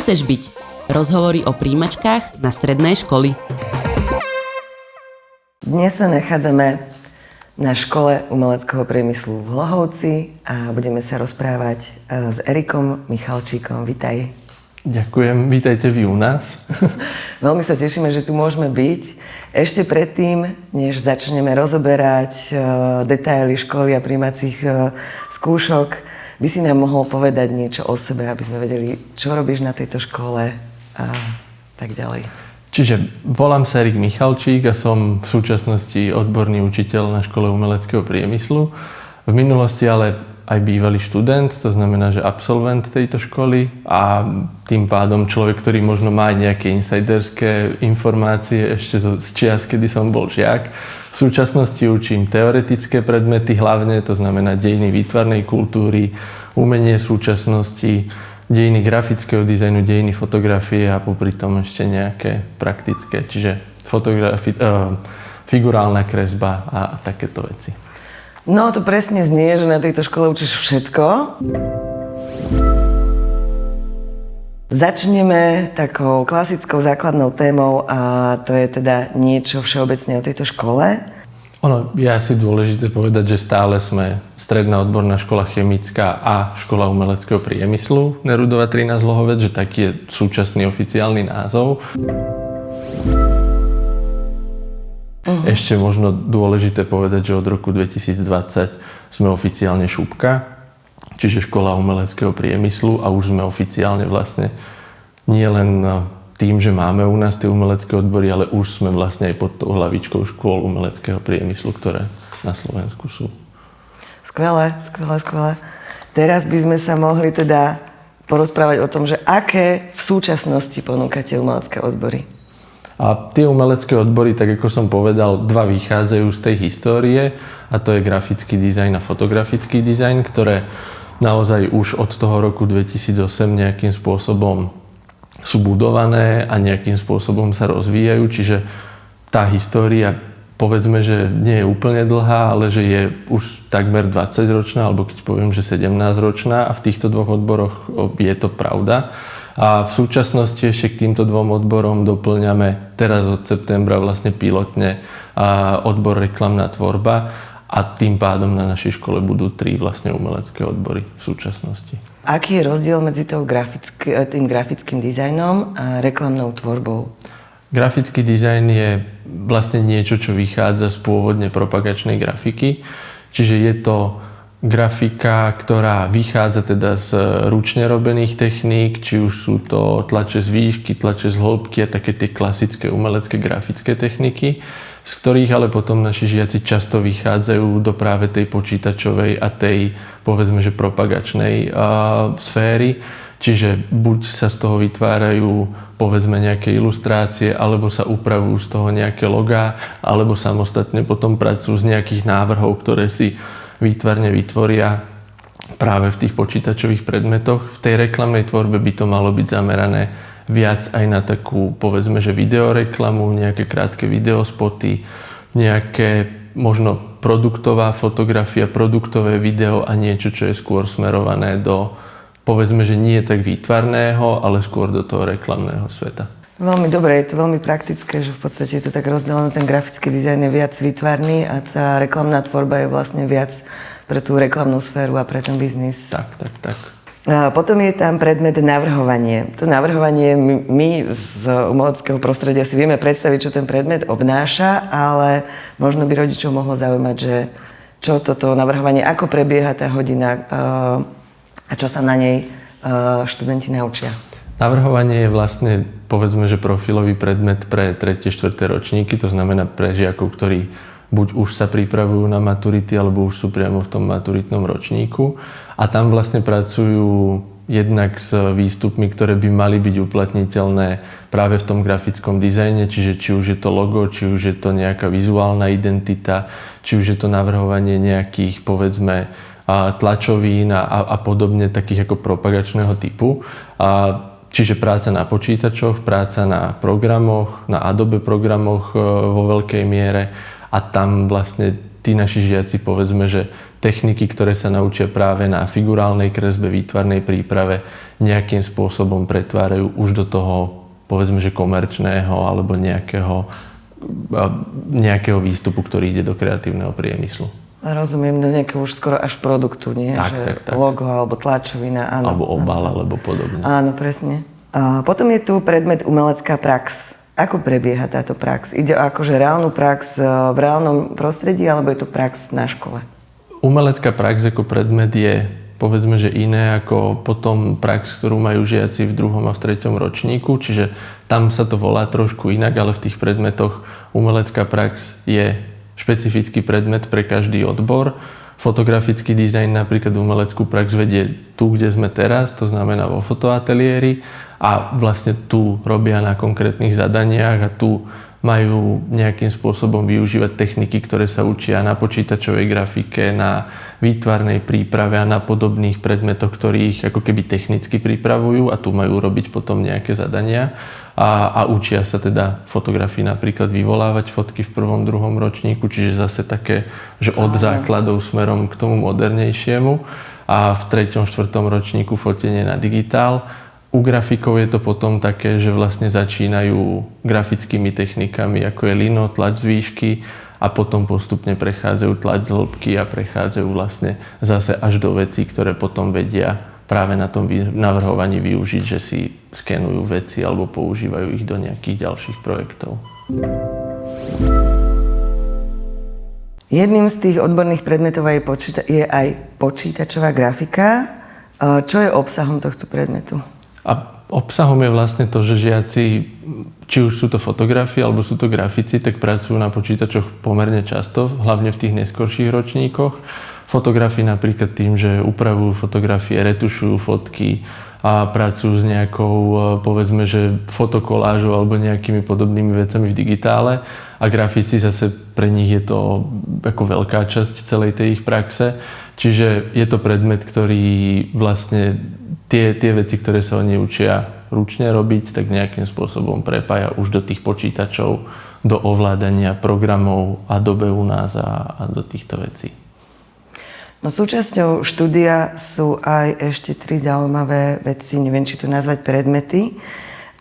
chceš byť? Rozhovory o prijímačkách na stredné školy. Dnes sa nachádzame na škole umeleckého priemyslu v Hlohovci a budeme sa rozprávať s Erikom Michalčíkom. Vitaj. Ďakujem, vítajte vy u nás. Veľmi sa tešíme, že tu môžeme byť. Ešte predtým, než začneme rozoberať detaily školy a prijímacích skúšok, by si nám mohol povedať niečo o sebe, aby sme vedeli, čo robíš na tejto škole a tak ďalej. Čiže volám sa Erik Michalčík a som v súčasnosti odborný učiteľ na škole umeleckého priemyslu. V minulosti ale aj bývalý študent, to znamená, že absolvent tejto školy a tým pádom človek, ktorý možno má aj nejaké insiderské informácie ešte z čias, kedy som bol žiak. V súčasnosti učím teoretické predmety hlavne, to znamená dejiny výtvarnej kultúry, umenie súčasnosti, dejiny grafického dizajnu, dejiny fotografie a popri tom ešte nejaké praktické, čiže figurálna kresba a takéto veci. No, to presne znie, že na tejto škole učíš všetko. Začneme takou klasickou základnou témou a to je teda niečo všeobecne o tejto škole. Ono je asi dôležité povedať, že stále sme stredná odborná škola chemická a škola umeleckého priemyslu Nerudova 13 Hlohovec, že taký je súčasný oficiálny názov. Ešte možno dôležité povedať, že od roku 2020 sme oficiálne ŠUPka, čiže škola umeleckého priemyslu a už sme oficiálne vlastne nie len tým, že máme u nás tie umelecké odbory, ale už sme vlastne aj pod tou hlavičkou škôl umeleckého priemyslu, ktoré na Slovensku sú. Skvelé. Teraz by sme sa mohli teda porozprávať o tom, že aké v súčasnosti ponúkate umelecké odbory. A tie umelecké odbory, tak ako som povedal, dva vychádzajú z tej histórie a to je grafický dizajn a fotografický dizajn, ktoré naozaj už od toho roku 2008 nejakým spôsobom sú budované a nejakým spôsobom sa rozvíjajú, čiže tá história, povedzme, že nie je úplne dlhá, ale že je už takmer 20-ročná, alebo keď poviem, že 17-ročná a v týchto dvoch odboroch je to pravda. A v súčasnosti ešte k týmto dvom odborom doplňame teraz od septembra vlastne pilotne odbor reklamná tvorba a tým pádom na našej škole budú 3 vlastne umelecké odbory v súčasnosti. Aký je rozdiel medzi tým grafickým dizajnom a reklamnou tvorbou? Grafický dizajn je vlastne niečo, čo vychádza z pôvodne propagačnej grafiky. Čiže je to grafika, ktorá vychádza teda z ručne robených techník, či už sú to tlače z výšky, tlače z hĺbky a také tie klasické umelecké grafické techniky, z ktorých ale potom naši žiaci často vychádzajú do práve tej počítačovej a tej, povedzme, že propagačnej sféry. Čiže buď sa z toho vytvárajú, povedzme, nejaké ilustrácie, alebo sa upravujú z toho nejaké logá, alebo samostatne potom pracujú z nejakých návrhov, ktoré si výtvarne vytvoria práve v tých počítačových predmetoch. V tej reklamnej tvorbe by to malo byť zamerané viac aj na takú, povedzme, že videoreklamu, nejaké krátke videospoty, nejaké možno produktová fotografia, produktové video a niečo, čo je skôr smerované do, povedzme, že nie tak výtvarného, ale skôr do toho reklamného sveta. Veľmi dobre, je to veľmi praktické, že v podstate je to tak rozdelené, ten grafický dizajn je viac výtvarný a tá reklamná tvorba je vlastne viac pre tú reklamnú sféru a pre ten biznis. Tak. A potom je tam predmet navrhovanie. To navrhovanie my z umeleckého prostredia si vieme predstaviť, čo ten predmet obnáša, ale možno by rodičov mohlo zaujímať, že čo toto navrhovanie, ako prebieha tá hodina a čo sa na nej študenti naučia. Navrhovanie je vlastne, povedzme, že profilový predmet pre 3. 4. ročníky, to znamená pre žiakov, ktorí buď už sa pripravujú na maturity, alebo už sú priamo v tom maturitnom ročníku. A tam vlastne pracujú jednak s výstupmi, ktoré by mali byť uplatniteľné práve v tom grafickom dizajne, čiže či už je to logo, či už je to nejaká vizuálna identita, či už je to navrhovanie nejakých, povedzme, tlačovín a podobne, takých ako propagačného typu. Čiže práca na počítačoch, práca na programoch, na Adobe programoch vo veľkej miere a tam vlastne tí naši žiaci, povedzme, že techniky, ktoré sa naučia práve na figurálnej kresbe, výtvarnej príprave, nejakým spôsobom pretvárajú už do toho, povedzme, že komerčného alebo nejakého výstupu, ktorý ide do kreatívneho priemyslu. Rozumiem, do nejakého už skoro až produktu, nie? Tak. Logo alebo tlačovina, áno. Alebo obal, alebo podobne. Áno, presne. A potom je tu predmet umelecká prax. Ako prebieha táto prax? Ide o akože reálnu prax v reálnom prostredí, alebo je to prax na škole? Umelecká prax ako predmet je, povedzme, že iné ako potom prax, ktorú majú žiaci v 2. a v 3. ročníku, čiže tam sa to volá trošku inak, ale v tých predmetoch umelecká prax je špecifický predmet pre každý odbor. Fotografický dizajn napríklad umeleckú prax vedie tu, kde sme teraz, to znamená vo fotoateliéri a vlastne tu robia na konkrétnych zadaniach a tu majú nejakým spôsobom využívať techniky, ktoré sa učia na počítačovej grafike, na výtvarnej príprave a na podobných predmetoch, ktorých ako keby technicky pripravujú a tu majú robiť potom nejaké zadania a učia sa teda fotografii napríklad vyvolávať fotky v 1., 2. ročníku, čiže zase také, že od základov smerom k tomu modernejšiemu a v 3., 4. ročníku fotenie na digitál. U grafikov je to potom také, že vlastne začínajú grafickými technikami, ako je lino, tlač z výšky a potom postupne prechádzajú tlač z hĺbky a prechádzajú vlastne zase až do vecí, ktoré potom vedia práve na tom navrhovaní využiť, že si skenujú veci alebo používajú ich do nejakých ďalších projektov. Jedným z tých odborných predmetov je aj počítačová grafika. Čo je obsahom tohto predmetu? A obsahom je vlastne to, že žiaci, či už sú to fotografie alebo sú to grafici, tak pracujú na počítačoch pomerne často, hlavne v tých neskorších ročníkoch. Fotografii napríklad tým, že upravujú fotografie, retušujú fotky a pracujú s nejakou, povedzme, že fotokolážou alebo nejakými podobnými vecami v digitále. A grafici zase pre nich je to ako veľká časť celej tej ich praxe. Čiže je to predmet, ktorý vlastne tie veci, ktoré sa oni učia ručne robiť, tak nejakým spôsobom prepája už do tých počítačov, do ovládania programov Adobe u nás a do týchto vecí. No súčasťou štúdia sú aj ešte 3 zaujímavé veci, neviem, či to nazvať predmety.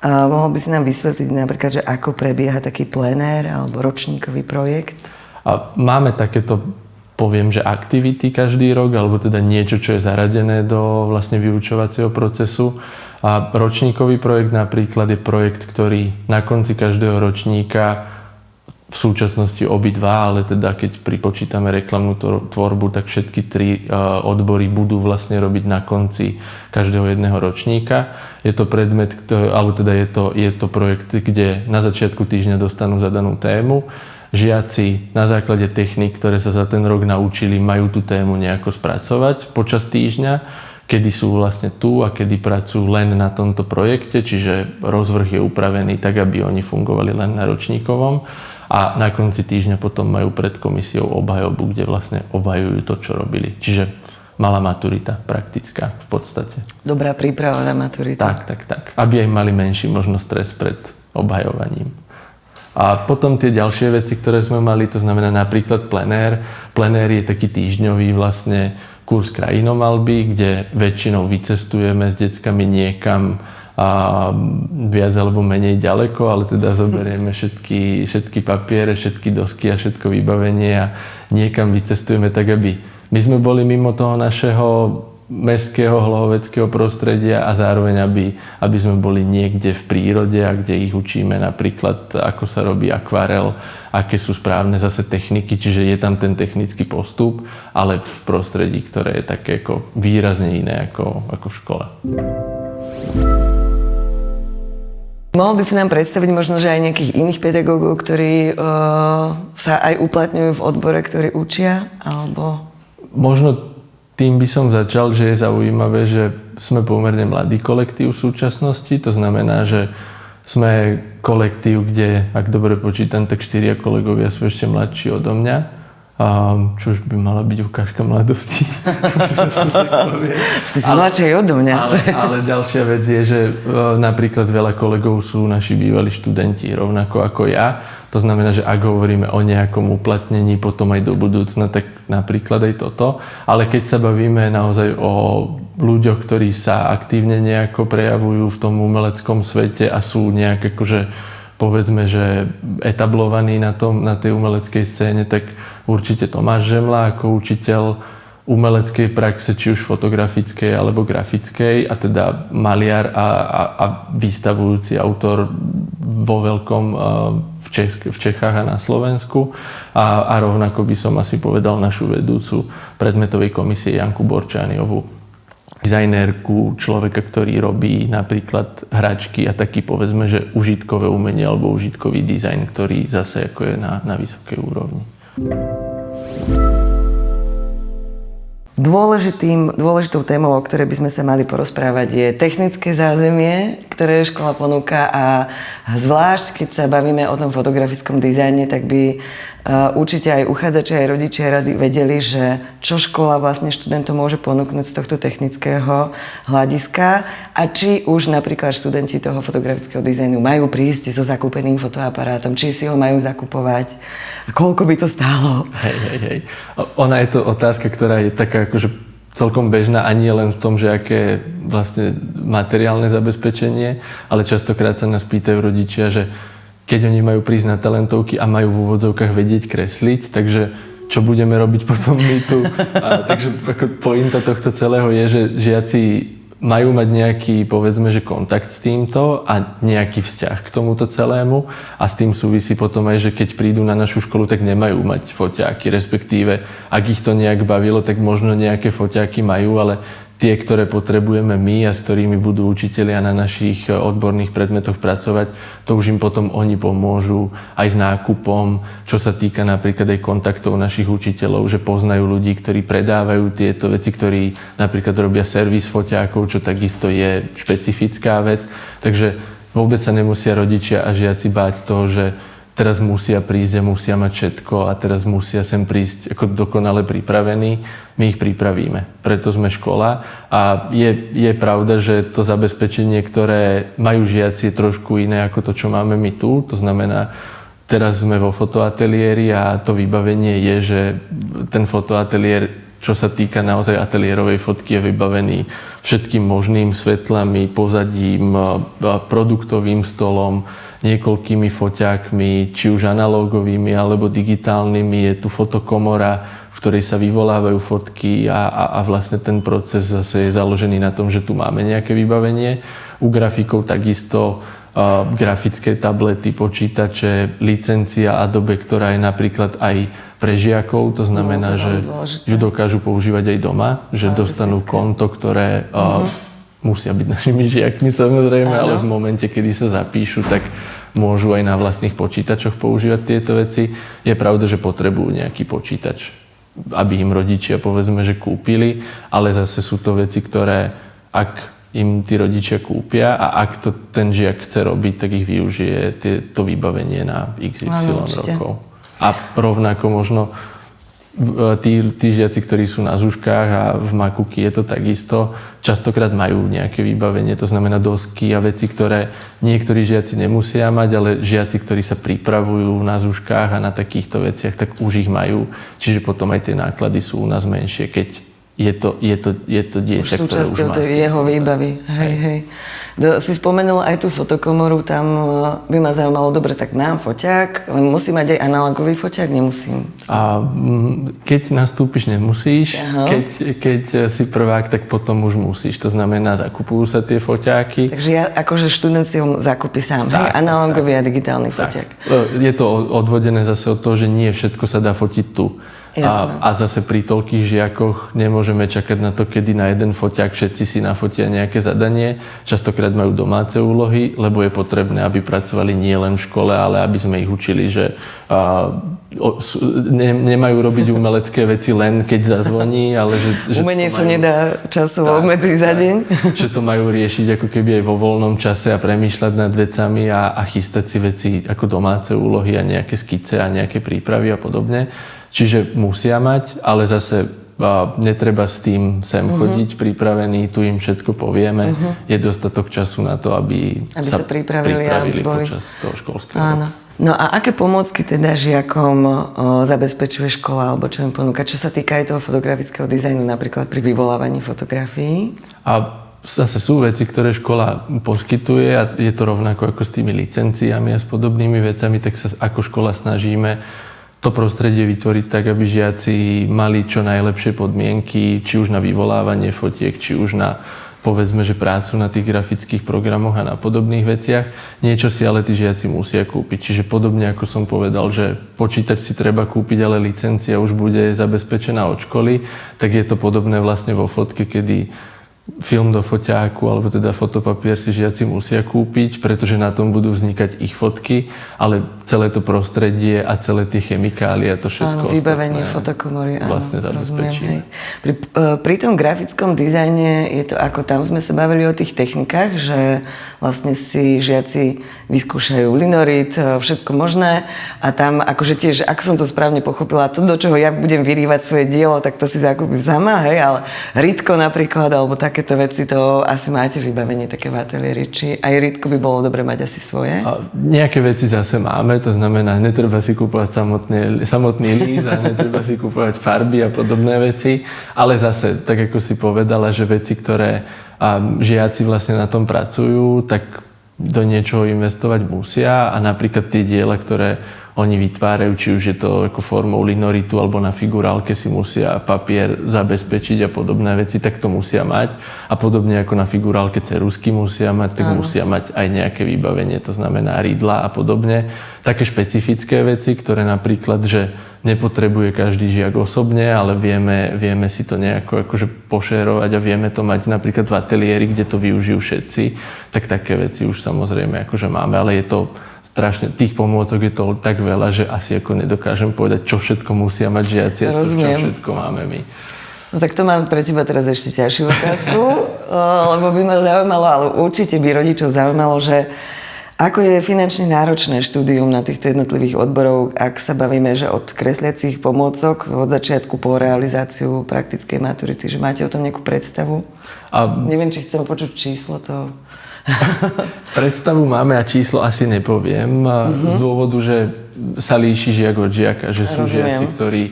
Mohol by si nám vysvetliť napríklad, že ako prebieha taký plenér alebo ročníkový projekt? A máme takéto, poviem, že aktivity každý rok, alebo teda niečo, čo je zaradené do vlastne vyučovacieho procesu. A ročníkový projekt napríklad je projekt, ktorý na konci každého ročníka, v súčasnosti obidva, ale teda keď pripočítame reklamnú tvorbu, tak všetky 3 odbory budú vlastne robiť na konci každého jedného ročníka. Je to predmet, alebo teda je to projekt, kde na začiatku týždňa dostanú zadanú tému. Žiaci na základe techník, ktoré sa za ten rok naučili, majú tú tému nejako spracovať počas týždňa, kedy sú vlastne tu a kedy pracujú len na tomto projekte, čiže rozvrh je upravený tak, aby oni fungovali len na ročníkovom. A na konci týždňa potom majú pred komisiou obhajobu, kde vlastne obhajujú to, čo robili. Čiže malá maturita, praktická v podstate. Dobrá príprava na maturitu. Tak. Aby aj mali menší možno stres pred obhajovaním. A potom tie ďalšie veci, ktoré sme mali, to znamená napríklad plenér. Plenér je taký týždňový vlastne kurz krajinomalby, kde väčšinou vycestujeme s deckami niekam a viac alebo menej ďaleko, ale teda zoberieme všetky papiere, všetky dosky a všetko vybavenie a niekam vycestujeme tak, aby my sme boli mimo toho našeho mestského hlohoveckého prostredia a zároveň, aby sme boli niekde v prírode a kde ich učíme napríklad, ako sa robí akvarel, aké sú správne zase techniky, čiže je tam ten technický postup, ale v prostredí, ktoré je také ako výrazne iné ako v škole. Mohol by si nám predstaviť možno, že aj nejakých iných pedagógov, ktorí sa aj uplatňujú v odbore, ktorí učia, alebo... Možno tým by som začal, že je zaujímavé, že sme pomerne mladý kolektív v súčasnosti. To znamená, že sme kolektív, kde, ak dobre počítam, tak 4 kolegovia sú ešte mladší odo mňa. Čo už by mala byť ukážka mladosti. Ty si mladšej odo mňa. Ale ďalšia vec je, že napríklad veľa kolegov sú naši bývalí študenti, rovnako ako ja. To znamená, že ak hovoríme o nejakom uplatnení potom aj do budúcna, tak napríklad aj toto. Ale keď sa bavíme naozaj o ľuďoch, ktorí sa aktívne nejako prejavujú v tom umeleckom svete a sú nejak akože povedzme, že etablovaní na tej umeleckej scéne, tak určite Tomáš Žemla ako učiteľ umeleckej praxe, či už fotografickej alebo grafickej, a teda maliar a vystavujúci autor vo veľkom v Čechách a na Slovensku. A rovnako by som asi povedal našu vedúcu predmetovej komisie Janku Borčániovú, dizajnérku, človeka, ktorý robí napríklad hračky a taký povedzme, že užitkové umenie alebo užitkový dizajn, ktorý zase ako je na vysokej úrovni. Dôležitou témou, o ktorej by sme sa mali porozprávať, je technické zázemie, ktoré škola ponúka, a zvlášť, keď sa bavíme o tom fotografickom dizajne, tak by určite aj uchádzači, aj rodičia radi vedeli, že čo škola vlastne študentom môže ponúknuť z tohto technického hľadiska a či už napríklad študenti toho fotografického dizajnu majú prísť so zakúpeným fotoaparátom, či si ho majú zakupovať a koľko by to stálo. Hej. Ona je to otázka, ktorá je taká akože celkom bežná a nie len v tom, že aké vlastne materiálne zabezpečenie, ale častokrát sa nás pýtajú rodičia, že keď oni majú prísť na talentovky a majú v úvodzovkách vedieť kresliť, takže čo budeme robiť potom my tu? Takže ako pointa tohto celého je, že žiaci majú mať nejaký, povedzme, že kontakt s týmto a nejaký vzťah k tomuto celému, a s tým súvisí potom aj, že keď prídu na našu školu, tak nemajú mať foťáky, respektíve ak ich to nejak bavilo, tak možno nejaké foťáky majú, ale tie, ktoré potrebujeme my a s ktorými budú učitelia na našich odborných predmetoch pracovať, to už im potom oni pomôžu aj s nákupom, čo sa týka napríklad aj kontaktov našich učiteľov, že poznajú ľudí, ktorí predávajú tieto veci, ktorí napríklad robia servis foťákov, čo takisto je špecifická vec. Takže vôbec sa nemusia rodičia a žiaci báť toho, že teraz musia prísť a musia mať všetko a teraz musia sem prísť ako dokonale pripravení. My ich pripravíme. Preto sme škola a je pravda, že to zabezpečenie, ktoré majú žiaci, je trošku iné ako to, čo máme my tu. To znamená, teraz sme vo fotoateliéri a to vybavenie je, že ten fotoateliér, čo sa týka naozaj ateliérovej fotky, je vybavený všetkým možným svetlami, pozadím, produktovým stolom, niekoľkými foťákmi, či už analógovými alebo digitálnymi. Je tu fotokomora, v ktorej sa vyvolávajú fotky a vlastne ten proces zase je založený na tom, že tu máme nejaké vybavenie. U grafikov takisto grafické tablety, počítače, licencia Adobe, ktorá je napríklad aj pre žiakov, to znamená, že ju dokážu používať aj doma, že dostanú konto, ktoré musia byť našimi žiakmi samozrejme, ale v momente, kedy sa zapíšu, tak môžu aj na vlastných počítačoch používať tieto veci. Je pravda, že potrebujú nejaký počítač, aby im rodičia povedzme, že kúpili, ale zase sú to veci, ktoré ak im tí rodičia kúpia a ak to ten žiak chce robiť, tak ich využije to vybavenie na XY rokov. A rovnako možno tí žiaci, ktorí sú na Zúškách a v Makuky, je to takisto, častokrát majú nejaké vybavenie, to znamená dosky a veci, ktoré niektorí žiaci nemusia mať, ale žiaci, ktorí sa pripravujú na Zúškách a na takýchto veciach, tak už ich majú. Čiže potom aj tie náklady sú u nás menšie, keď je to dieťa, ktoré už má. Súčasťou jeho výbavy. Hej. Si spomenul aj tú fotokomoru, tam by ma zaujímalo, dobre, tak mám foťák, musím mať aj analogový foťák? Nemusím. A keď nastúpiš, nemusíš. Keď si prvák, tak potom už musíš. To znamená, zakupujú sa tie foťáky. Takže ja akože študent si ho zakúpi sám. Tak, analogový a digitálny foťák. Je to odvodené zase od toho, že nie všetko sa dá fotiť tu. A zase pri toľkých žiakoch nemôžeme čakať na to, kedy na jeden foťák všetci si nafotia nejaké zadanie. Častokrát majú domáce úlohy, lebo je potrebné, aby pracovali nie len v škole, ale aby sme ich učili, že nemajú robiť umelecké veci len keď zazvoní, ale že umenie sa nedá časovo obmedziť za deň. Že to majú riešiť ako keby aj vo voľnom čase a premýšľať nad vecami a chystať si veci ako domáce úlohy a nejaké skice a nejaké prípravy a podobne. Čiže musia mať, ale zase netreba s tým sem chodiť pripravený, tu im všetko povieme. Je dostatok času na to, aby sa pripravili počas toho školského roku. No a aké pomôcky teda žiakom zabezpečuje škola, alebo čo im ponúka? Čo sa týka aj toho fotografického dizajnu, napríklad pri vyvolávaní fotografií? A zase sú veci, ktoré škola poskytuje a je to rovnako ako s tými licenciami a s podobnými vecami, tak sa ako škola snažíme to prostredie vytvoriť tak, aby žiaci mali čo najlepšie podmienky, či už na vyvolávanie fotiek, či už na povedzme, že prácu na tých grafických programoch a na podobných veciach. Niečo si ale tí žiaci musia kúpiť. Čiže podobne ako som povedal, že počítač si treba kúpiť, ale licencia už bude zabezpečená od školy, tak je to podobné vlastne vo fotke, kedy film do foťáku, alebo teda fotopapier si žiaci musia kúpiť, pretože na tom budú vznikať ich fotky, ale celé to prostredie a celé tie chemikálie a to všetko vybavenie fotokomory, vlastne zabezpečíme. Pri tom grafickom dizajne je to ako tam sme sa bavili o tých technikách, že vlastne si žiaci vyskúšajú linorit, všetko možné a tam akože tiež, ako som to správne pochopila, to, do čoho ja budem vyrývať svoje dielo, tak to si zakúpim sama, hej, ale ritko napríklad, alebo takéto veci, to asi máte vybavenie také v ateliéri, či aj ritko by bolo dobre mať asi svoje? A nejaké veci zase máme, to znamená, netreba si kúpovať samotný líz a netreba si kúpovať farby a podobné veci, ale zase, tak ako si povedala, že veci, ktoré žiaci vlastne na tom pracujú, tak do niečoho investovať musia a napríklad tie diela, ktoré oni vytvárajú, či už je to ako formou linoritu alebo na figurálke si musia papier zabezpečiť a podobné veci, tak to musia mať. A podobne ako na figurálke ceruzky musia mať, tak musia mať aj nejaké vybavenie, to znamená rydla a podobne. Také špecifické veci, ktoré napríklad, že nepotrebuje každý žiak osobne, ale vieme si to nejako akože pošerovať a vieme to mať napríklad v ateliéri, kde to využijú všetci, tak také veci už samozrejme akože máme, ale je to strašne, tých pomôcok je to tak veľa, že asi ako nedokážem povedať, čo všetko musia mať žiaci a čo všetko máme my. No tak to mám pre teba teraz ešte ťažšiu otázku, lebo by ma zaujímalo, ale určite by rodičov zaujímalo, že ako je finančne náročné štúdium na týchto jednotlivých odborov, ak sa bavíme, že od kresliacich pomôcok od začiatku po realizáciu praktickej maturity, že máte o tom nejakú predstavu? Neviem, či chcem počuť číslo to. Predstavu máme a číslo asi nepoviem z dôvodu, že sa líši žiak od žiaka, že sú žiaci, ktorí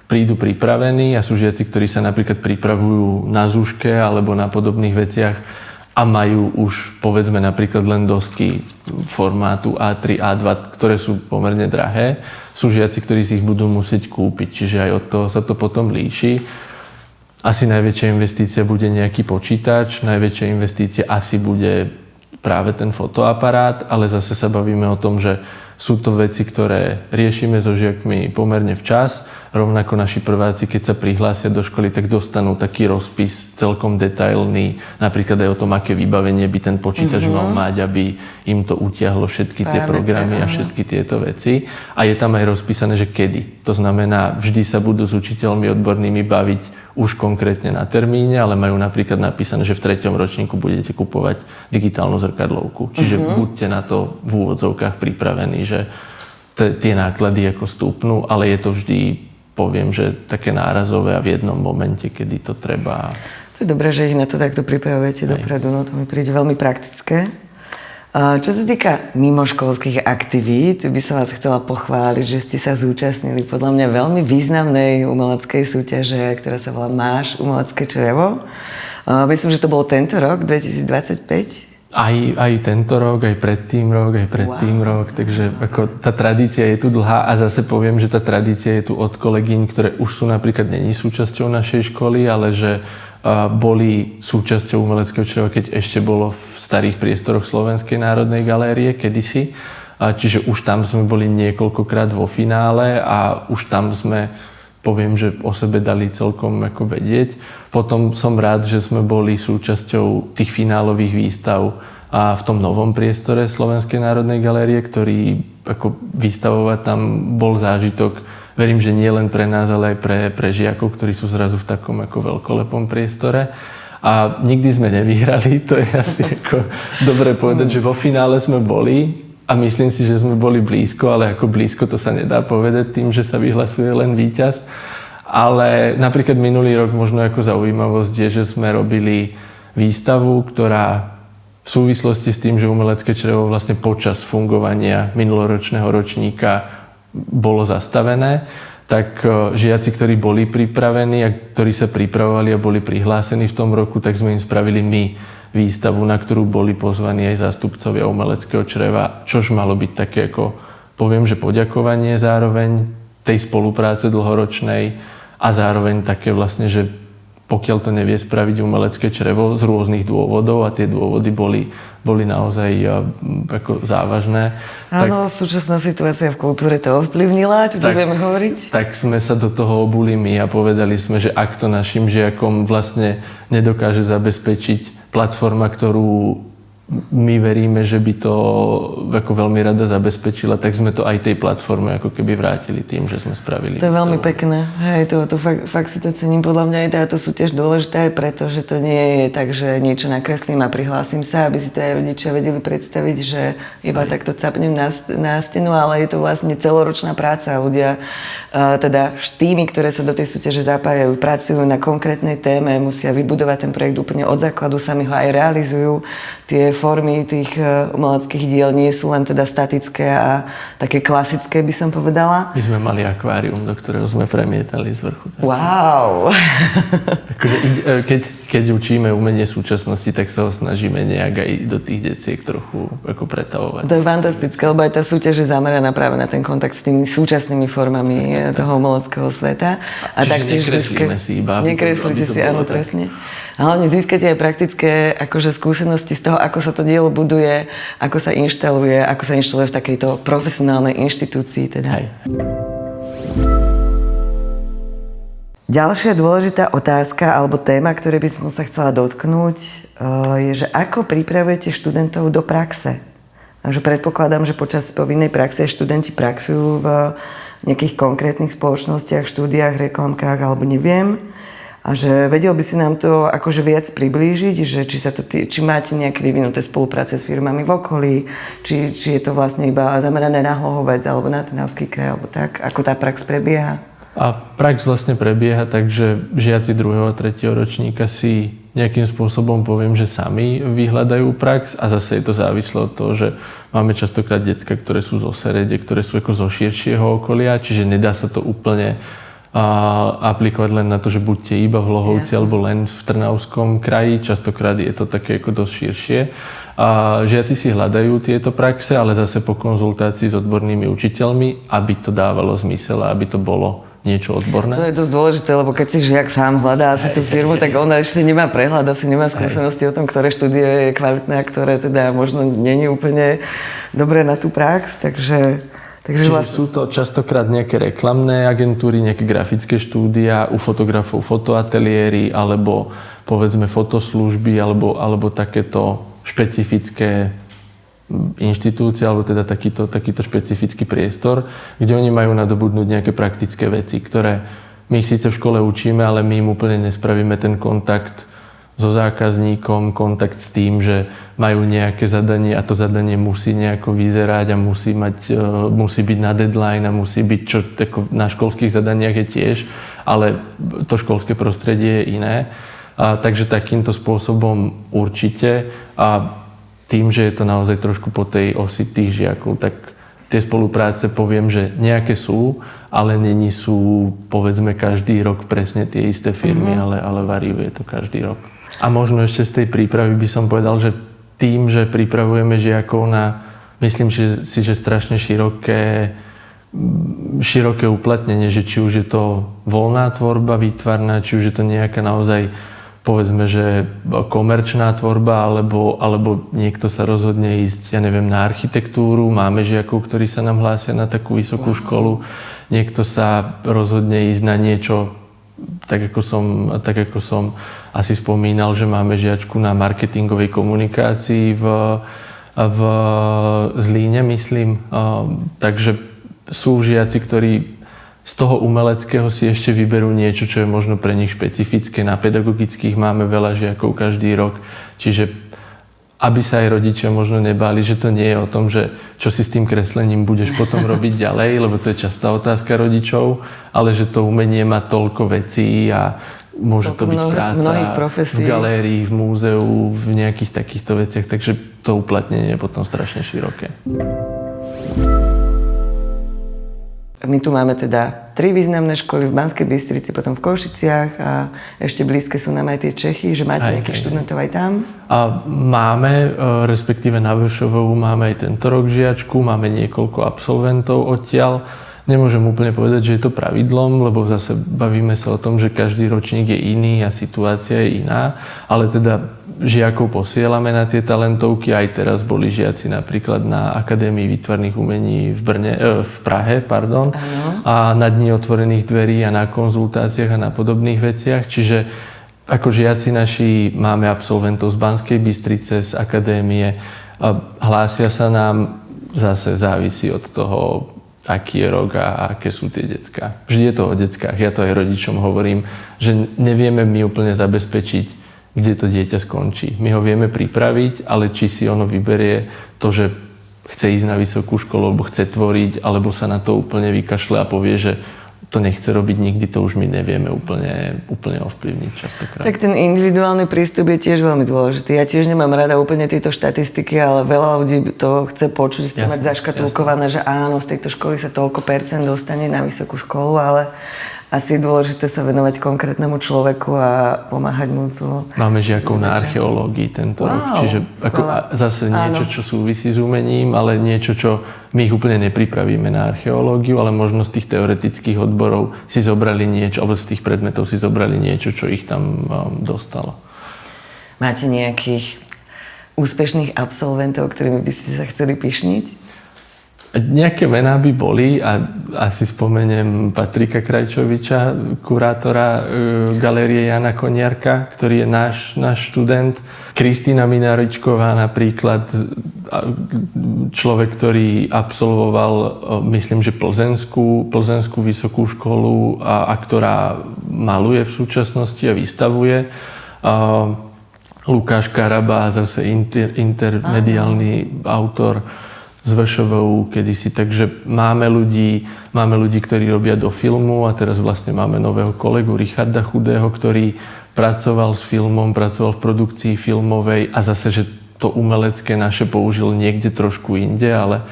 prídu pripravení a sú žiaci, ktorí sa napríklad pripravujú na zúške alebo na podobných veciach a majú už povedzme napríklad len dosky formátu A3, A2, ktoré sú pomerne drahé. Sú žiaci, ktorí si ich budú musieť kúpiť, čiže aj od toho sa to potom líši. Asi najväčšia investícia bude nejaký počítač, najväčšia investícia asi bude práve ten fotoaparát, ale zase sa bavíme o tom, že sú to veci, ktoré riešime so žiakmi pomerne včas. Rovnako naši prváci, keď sa prihlásia do školy, tak dostanú taký rozpis celkom detailný, napríklad aj o tom, aké vybavenie by ten počítač mal mať, aby im to utiahlo všetky tie programy a všetky tieto veci. A je tam aj rozpísané, že kedy. To znamená, vždy sa budú s učiteľmi odbornými baviť už konkrétne na termíne, ale majú napríklad napísané, že v 3. ročníku budete kupovať digitálnu zrkadlovku. Čiže buďte na to v úvodzovkách pripravení, že tie náklady ako stúpnú, ale je to vždy, poviem, že také nárazové a v jednom momente, kedy to treba. To je dobré, že ich na to takto pripravujete dopredu, no to mi príde veľmi praktické. Čo sa týka mimoškolských aktivít, by som vás chcela pochváliť, že ste sa zúčastnili podľa mňa veľmi významnej umeleckej súťaže, ktorá sa volá Máš umelecké črevo. Myslím, že to bolo tento rok, 2025. Aj tento rok, aj predtým rok, takže ako tá tradícia je tu dlhá a zase poviem, že tá tradícia je tu od kolegyň, ktoré už sú napríklad není súčasťou našej školy, ale že boli súčasťou umeleckého čreva, keď ešte bolo v starých priestoroch Slovenskej národnej galérie kedysi. Čiže už tam sme boli niekoľkokrát vo finále a už tam sme, poviem, že o sebe dali celkom ako vedieť. Potom som rád, že sme boli súčasťou tých finálových výstav a v tom novom priestore Slovenskej národnej galérie, ktorý ako vystavovať tam bol zážitok. Verím, že nie len pre nás, ale aj pre žiakov, ktorí sú zrazu v takom ako veľkolepom priestore. A nikdy sme nevyhrali, to je asi ako dobre povedať, že vo finále sme boli a myslím si, že sme boli blízko, ale ako blízko to sa nedá povedať tým, že sa vyhlasuje len víťaz. Ale napríklad minulý rok možno ako zaujímavosť je, že sme robili výstavu, ktorá v súvislosti s tým, že umelecké črevo vlastne počas fungovania minuloročného ročníka bolo zastavené, tak žiaci, ktorí boli pripravení a ktorí sa pripravovali a boli prihlásení v tom roku, tak sme im spravili my výstavu, na ktorú boli pozvaní aj zástupcovia umeleckého čreva, čož malo byť také ako, poviem, že poďakovanie zároveň tej spolupráce dlhoročnej a zároveň také vlastne, že pokiaľ to nevie spraviť umelecké črevo z rôznych dôvodov a tie dôvody boli naozaj ako závažné. Áno, súčasná situácia v kultúre to ovplyvnila, čo si vieme hovoriť? Tak sme sa do toho obuli my a povedali sme, že ak to našim žiakom vlastne nedokáže zabezpečiť platforma, ktorú my veríme, že by to ako veľmi rada zabezpečila, tak sme to aj tej platforme ako keby vrátili tým, že sme spravili. To je veľmi pekné. Hej, to fakt si to cením. Podľa mňa aj táto súťaž dôležitá aj preto, že to nie je tak, že niečo nakreslím a prihlásim sa, aby si to aj rodičia vedeli predstaviť, že iba takto capnem na stenu, ale je to vlastne celoročná práca. Ľudia, teda tými, ktoré sa do tej súťaže zapájajú, pracujú na konkrétnej téme, musia vybudovať ten projekt úplne od základu, sami ho aj realizujú. Tie formy tých umeleckých diel nie sú len teda statické a také klasické, by som povedala. My sme mali akvárium, do ktorého sme premietali z vrchu. Tak. Wow! Akože, keď učíme umenie súčasnosti, tak sa ho snažíme nejak aj do tých deciek trochu ako pretavovať. To je fantastické, lebo aj tá súťaž je zameraná práve na ten kontakt s tými súčasnými formami toho umeleckého sveta. Čiže nekreslíme si iba. Nekreslíte si, áno, presne. A hlavne získate aj praktické akože skúsenosti z toho, ako sa to dielo buduje, ako sa inštaluje v takejto profesionálnej inštitúcii. Teda. Hej. Ďalšia dôležitá otázka alebo téma, ktorej by som sa chcela dotknúť, je, že ako pripravujete študentov do praxe. Takže predpokladám, že počas povinnej praxe študenti praxujú v nejakých konkrétnych spoločnostiach, štúdiách, reklamkách alebo neviem. A že vedel by si nám to akože viac priblížiť, že či máte nejaké vyvinuté spolupráce s firmami v okolí, či je to vlastne iba zamerané na Hlohovec alebo na Trnavský kraj, alebo tak, ako tá prax prebieha? A prax vlastne prebieha tak, že žiaci 2. a 3. ročníka si nejakým spôsobom poviem, že sami vyhľadajú prax a zase je to závislé od toho, že máme častokrát decka, ktoré sú zo Serede, ktoré sú ako zo širšieho okolia, čiže nedá sa to úplne aplikovať len na to, že buďte iba v Hlohovci alebo len v Trnavskom kraji. Častokrát je to také ako dosť širšie. A žiaci si hľadajú tieto praxe, ale zase po konzultácii s odbornými učiteľmi, aby to dávalo zmysel a aby to bolo niečo odborné. To je dosť dôležité, lebo keď si žiak sám hľadá asi tú firmu, tak ona ešte nemá prehľad, asi nemá skúsenosti o tom, ktoré štúdio je kvalitné a ktoré teda možno nie je úplne dobré na tú prax, takže Čiže sú to častokrát nejaké reklamné agentúry, nejaké grafické štúdia, u fotografov fotoateliéry, alebo povedzme fotoslužby, alebo takéto špecifické inštitúcie, alebo teda takýto špecifický priestor, kde oni majú nadobudnúť nejaké praktické veci, ktoré my ich síce v škole učíme, ale my im úplne nespravíme ten kontakt so zákazníkom, kontakt s tým, že majú nejaké zadanie a to zadanie musí nejako vyzerať a musí byť na deadline a musí byť, čo na školských zadaniach je tiež, ale to školské prostredie je iné. Takže takýmto spôsobom určite a tým, že je to naozaj trošku po tej osi tých žiakov, tak tie spolupráce poviem, že nejaké sú, ale není sú povedzme každý rok presne tie isté firmy, ale variuje to každý rok. A možno ešte z tej prípravy by som povedal, že tým, že pripravujeme žiakov na, myslím si, že strašne široké uplatnenie, že či už je to voľná tvorba, výtvarná, či už je to nejaká naozaj, povedzme, že komerčná tvorba, alebo niekto sa rozhodne ísť, ja neviem, na architektúru. Máme žiakov, ktorí sa nám hlásia na takú vysokú školu. Niekto sa rozhodne ísť na niečo, tak ako som asi spomínal, že máme žiačku na marketingovej komunikácii v Zlíne, myslím. Takže sú žiaci, ktorí z toho umeleckého si ešte vyberú niečo, čo je možno pre nich špecifické. Na pedagogických máme veľa žiakov každý rok. Čiže aby sa aj rodičia možno nebáli, že to nie je o tom, že čo si s tým kreslením budeš potom robiť ďalej, lebo to je častá otázka rodičov, ale že to umenie má toľko vecí a môže to byť práca v galérii, v múzeu, v nejakých takýchto veciach, takže to uplatnenie je potom strašne široké. My tu máme teda 3 významné školy v Banskej Bystrici, potom v Košiciach a ešte blízke sú nám aj tie Čechy, že máte nejakých študentov aj tam? A máme, respektíve na VŠVU máme aj tento rok žiačku, máme niekoľko absolventov odtiaľ. Nemôžem úplne povedať, že je to pravidlom, lebo zase bavíme sa o tom, že každý ročník je iný a situácia je iná, ale teda žiakov posielame na tie talentovky. Aj teraz boli žiaci napríklad na Akadémii výtvarných umení v Prahe, a na Dni otvorených dverí a na konzultáciách a na podobných veciach. Čiže ako žiaci naši máme absolventov z Banskej Bystrice, z Akadémie. A hlásia sa nám, zase závisí od toho, aký je rok a aké sú tie decká. Vždy je to o deckách. Ja to aj rodičom hovorím, že nevieme my úplne zabezpečiť, kde to dieťa skončí. My ho vieme pripraviť, ale či si ono vyberie to, že chce ísť na vysokú školu, alebo chce tvoriť, alebo sa na to úplne vykašle a povie, že to nechce robiť nikdy, to už my nevieme úplne ovplyvniť častokrát. Tak ten individuálny prístup je tiež veľmi dôležitý. Ja tiež nemám rada úplne tieto štatistiky, ale veľa ľudí to chce počuť, chce mať zaškatulkované, že áno, z tejto školy sa toľko percent dostane na vysokú školu, ale asi je dôležité sa venovať konkrétnemu človeku a pomáhať mu to. Máme žiakov na archeológii tento rok, čiže zase niečo, čo súvisí s umením, ale niečo, čo my ich úplne nepripravíme na archeológiu, ale možno z tých teoretických odborov si zobrali niečo, alebo z tých predmetov si zobrali niečo, čo ich tam dostalo. Máte nejakých úspešných absolventov, ktorými by ste sa chceli pyšniť? Nejaké mená by boli a asi spomeniem Patrika Krajčoviča, kurátora galérie Jana Koniarka, ktorý je náš študent. Kristýna Minaričková napríklad, človek, ktorý absolvoval, myslím, že Plzenskú vysokú školu a ktorá maluje v súčasnosti a vystavuje. Lukáš Karaba, zase intermediálny autor z VŠVU kedysi, takže máme ľudí, ktorí robia do filmu a teraz vlastne máme nového kolegu Richarda Chudého, ktorý pracoval s filmom, pracoval v produkcii filmovej a zase, že to umelecké naše použil niekde trošku inde, ale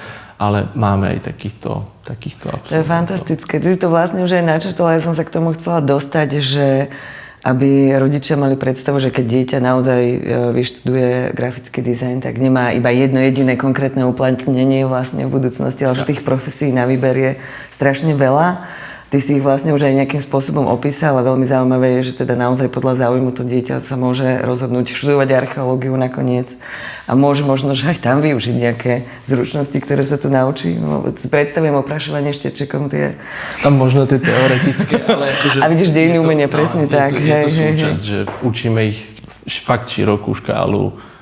máme aj takýchto absolventov. To je fantastické. Ty si to vlastne už aj načrtala, ja som sa k tomu chcela dostať, že aby rodičia mali predstavu, že keď dieťa naozaj vyštuduje grafický dizajn, tak nemá iba jedno jediné konkrétne uplatnenie vlastne v budúcnosti, ale že tých profesí na výber je strašne veľa. Ty si ich vlastne už aj nejakým spôsobom opísal, ale veľmi zaujímavé je, že teda naozaj podľa záujmu to dieťa sa môže rozhodnúť študovať archeológiu nakoniec a môže možno, že aj tam využiť nejaké zručnosti, ktoré sa tu naučí. No, predstavujem oprašovanie štečekom tie... Tam možno tie teoretické, ale... Akože a vidíš, dejiny umenia, presne tak. Je to súčasť, že učíme ich fakt širokú škálu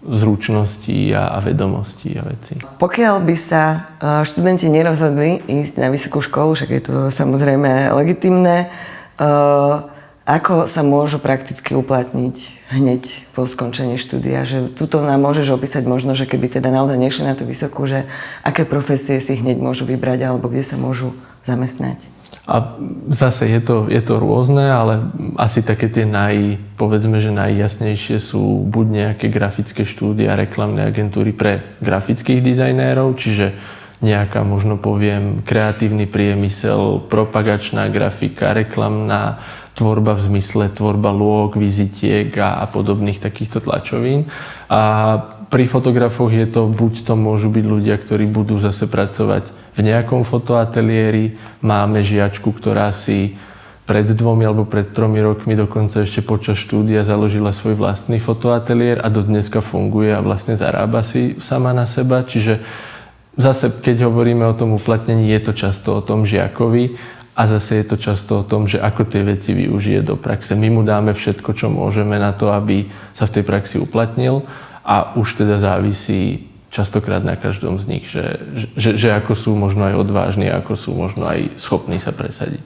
zručností a vedomostí a vecí. Pokiaľ by sa študenti nerozhodli ísť na vysokú školu, však je to samozrejme legitimné, ako sa môžu prakticky uplatniť hneď po skončení štúdia? Že tuto nám môžeš opísať možno, že keby teda naozaj nešli na tú vysokú, že aké profesie si hneď môžu vybrať alebo kde sa môžu zamestnať? A zase je to rôzne, ale asi také tie povedzme, že najjasnejšie sú buď nejaké grafické štúdia, reklamné agentúry pre grafických dizajnérov, čiže nejaká, možno poviem, kreatívny priemysel, propagačná grafika, reklamná tvorba v zmysle tvorba lôk, vizitiek a podobných takýchto tlačovín. A pri fotografoch je to, buď to môžu byť ľudia, ktorí budú zase pracovať v nejakom fotoateliéri. Máme žiačku, ktorá si pred 2 alebo pred 3 rokmi dokonca ešte počas štúdia založila svoj vlastný fotoateliér a do dneska funguje a vlastne zarába si sama na seba. Čiže zase, keď hovoríme o tom uplatnení, je to často o tom žiakovi a zase je to často o tom, že ako tie veci využije do praxe. My mu dáme všetko, čo môžeme na to, aby sa v tej praxi uplatnil a už teda závisí častokrát na každom z nich, že ako sú možno aj odvážni, ako sú možno aj schopní sa presadiť.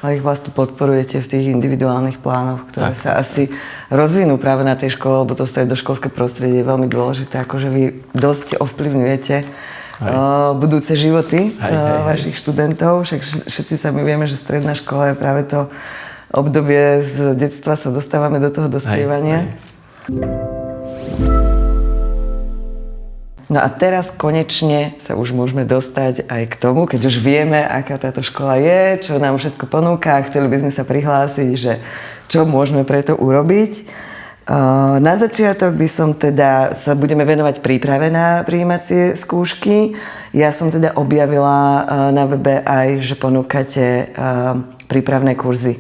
A ich vlastne podporujete v tých individuálnych plánoch, ktoré sa asi rozvinú práve na tej škole, lebo to stredoškolské prostredie je veľmi dôležité, akože vy dosť ovplyvňujete budúce životy vašich študentov. Však všetci sami vieme, že stredná škola je práve to obdobie z detstva sa dostávame do toho dospievania. No a teraz konečne sa už môžeme dostať aj k tomu, keď už vieme, aká táto škola je, čo nám všetko ponúka a chceli by sme sa prihlásiť, že čo môžeme preto urobiť. Na začiatok by som teda sa budeme venovať príprave na prijímacie skúšky. Ja som teda objavila na webe aj, že ponúkate prípravné kurzy.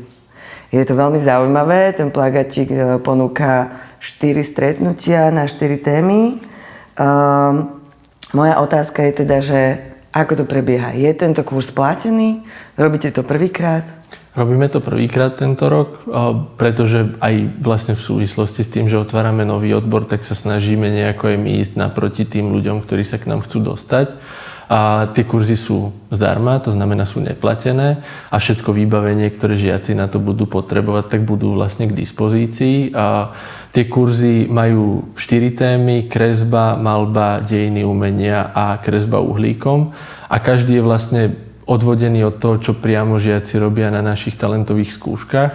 Je to veľmi zaujímavé, ten plagatík ponúka 4 stretnutia na 4 témy. Moja otázka je teda, že ako to prebieha? Je tento kurz platený? Robíte to prvýkrát? Robíme to prvýkrát tento rok, pretože aj vlastne v súvislosti s tým, že otvárame nový odbor, tak sa snažíme nejako aj my ísť naproti tým ľuďom, ktorí sa k nám chcú dostať. A tie kurzy sú zdarma, to znamená sú neplatené a všetko vybavenie, ktoré žiaci na to budú potrebovať, tak budú vlastne k dispozícii. A tie kurzy majú 4 témy: kresba, maľba, dejiny umenia a kresba uhlíkom. A každý je vlastne odvodený od toho, čo priamo žiaci robia na našich talentových skúškach.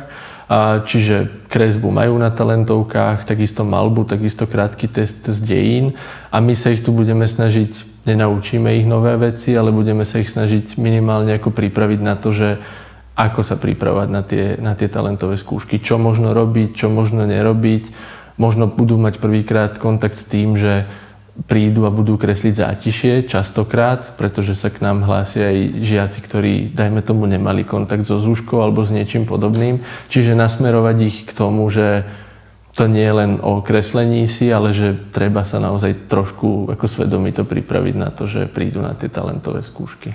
Čiže kresbu majú na talentovkách, takisto maľbu, takisto krátky test z dejín a my sa ich tu budeme snažiť, nenaučíme ich nové veci, ale budeme sa ich snažiť minimálne ako pripraviť na to, že ako sa pripravovať na tie talentové skúšky, čo možno robiť, čo možno nerobiť. Možno budú mať prvýkrát kontakt s tým, že prídu a budú kresliť zátišie častokrát, pretože sa k nám hlásia aj žiaci, ktorí, dajme tomu, nemali kontakt so zúškou alebo s niečím podobným. Čiže nasmerovať ich k tomu, že to nie je len o kreslení si, ale že treba sa naozaj trošku ako svedomito pripraviť na to, že prídu na tie talentové skúšky.